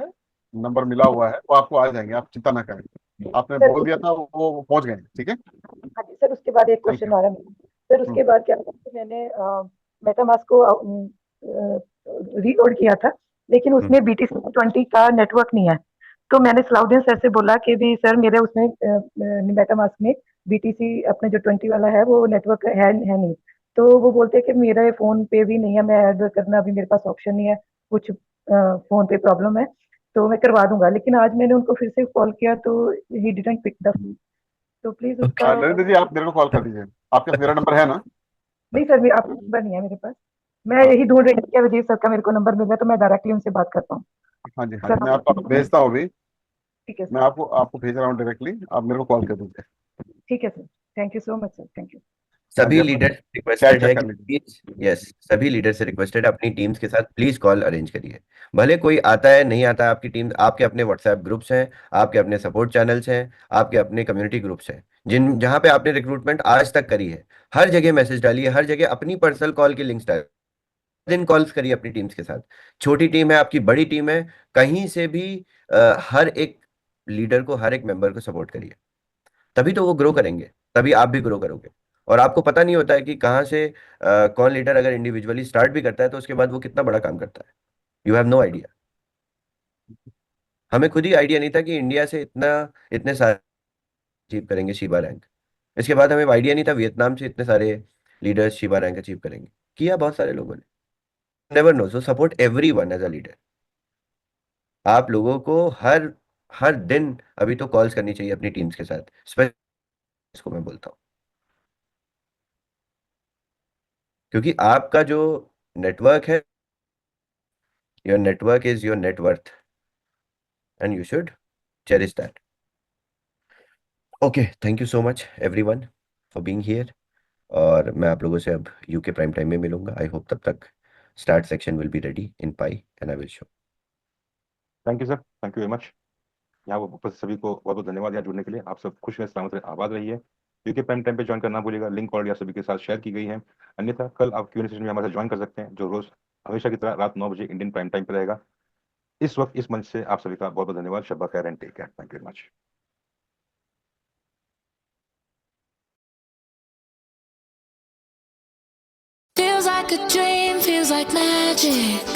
नंबर मिला हुआ है, वो आपको आ जाएंगे, आप चिंता ना करें। आपने सर बोल उस दिया था, वो पहुंच गए, ठीक है। हाँ जी सर, उसके बाद एक थैंक क्वेश्चन यू। आ रहा है मेरा। सर उसके बाद क्या हुआ कि मैंने मेटामास्क को रीलोड किया था, लेकिन उसमें BTC20 का नेटवर्क नहीं है। तो मैंने सलाउद्दीन सर से बोला कि भी सर मेरे उसमें मेटामास्क में BTC अपने जो 20 वाला है वो नेटवर्क है नहीं। तो वो बोलते हैं कि मेरा फोन पे भी नहीं है, मैं ऐड करना अभी मेरे पास ऑप्शन नहीं है, कुछ फोन पे प्रॉब्लम है, तो मैं करवा दूंगा। लेकिन आज मैंने उनको फिर से कॉल किया तो he didn't pick the phone. तो प्लीज उसका नरेंद्र जी, आप मेरे को कॉल कर दीजिए, आपके पास मेरा नंबर है ना? नहीं सर, मेरा आपका नंबर नहीं है मेरे पास। मैं यही ढूंढ रही थी कि विजय सर का मेरे को नंबर मिल गया तो मैं डायरेक्टली उनसे बात करता हूँ। हाँ जी, हाँ सर जी, मैं आपको भेजता हूँ अभी। ठीक है मैं सर, आपको आपको भेज रहा हूँ डायरेक्टली, आप मेरे को कॉल कर दीजिए। ठीक है sir, thank you so much sir, thank you. हाँ जी, सभी अपना लीडर क्या रिक्वेस्टेड है चेक कि कर लीजिए। प्लीज, यस, सभी लीडर से रिक्वेस्टेड अपनी टीम्स के साथ प्लीज कॉल अरेंज करिए। भले कोई आता है नहीं आता है, आपकी टीम, आपके अपने व्हाट्सएप ग्रुप्स हैं, आपके अपने सपोर्ट चैनल्स हैं, आपके अपने कम्युनिटी ग्रुप्स हैं, जहां पे आपने रिक्रूटमेंट आज तक करी है, हर जगह मैसेज डालिए, हर जगह अपनी पर्सनल कॉल की लिंक्स डालिए, दिन कॉल्स करिए अपनी टीम्स के साथ। छोटी टीम है आपकी, बड़ी टीम है, कहीं से भी हर एक लीडर को, हर एक मेंबर को सपोर्ट करिए, तभी तो वो ग्रो करेंगे, तभी आप भी ग्रो करोगे। और आपको पता नहीं होता है कि कहाँ से कौन लीडर अगर इंडिविजुअली स्टार्ट भी करता है तो उसके बाद वो कितना बड़ा काम करता है। You have no idea. हमें खुद ही आइडिया नहीं था कि इंडिया से इतने सारे अचीव करेंगे शीबा रैंक। इसके बाद हमें आइडिया नहीं था वियतनाम से इतने सारे लीडर्स शीबा रैंक अचीव करेंगे। किया बहुत सारे लोगों ने। Never no, so support everyone as a leader. आप लोगों को हर हर दिन अभी तो कॉल्स करनी चाहिए अपनी टीम्स के साथ, स्पेशली इसको मैं बोलता हूँ, क्योंकि आपका जो नेटवर्क है, your network is your net worth and you should cherish that. Okay, thank you so much everyone for being here. और मैं आप लोगों से अब यूके प्राइम टाइम में मिलूंगा। आई होप तब तक start section will be ready in pi and I will show. Thank you sir, thank you very much. यहाँ वो उपस्थित सभी को बहुत बहुत धन्यवाद यहाँ जुड़ने के लिए। आप सब खुश रहे, सलामत रहे, आबाद रहिए। यूके प्राइम टाइम पे ज्वाइन करना भूलिएगा। लिंक ऑलरेडी आप सभी के साथ शेयर की गई है। अन्यथा कल आप Q&A सेशन में हमारे साथ ज्वाइन कर सकते हैं, जो रोज हमेशा की तरह रात 9 बजे इंडियन प्राइम टाइम पे रहेगा। इस वक्त इस मंच से आप सभी का बहुत बहुत धन्यवाद। शब्बा खैर and take care. Thank you very much. Feels like a dream, feels like magic.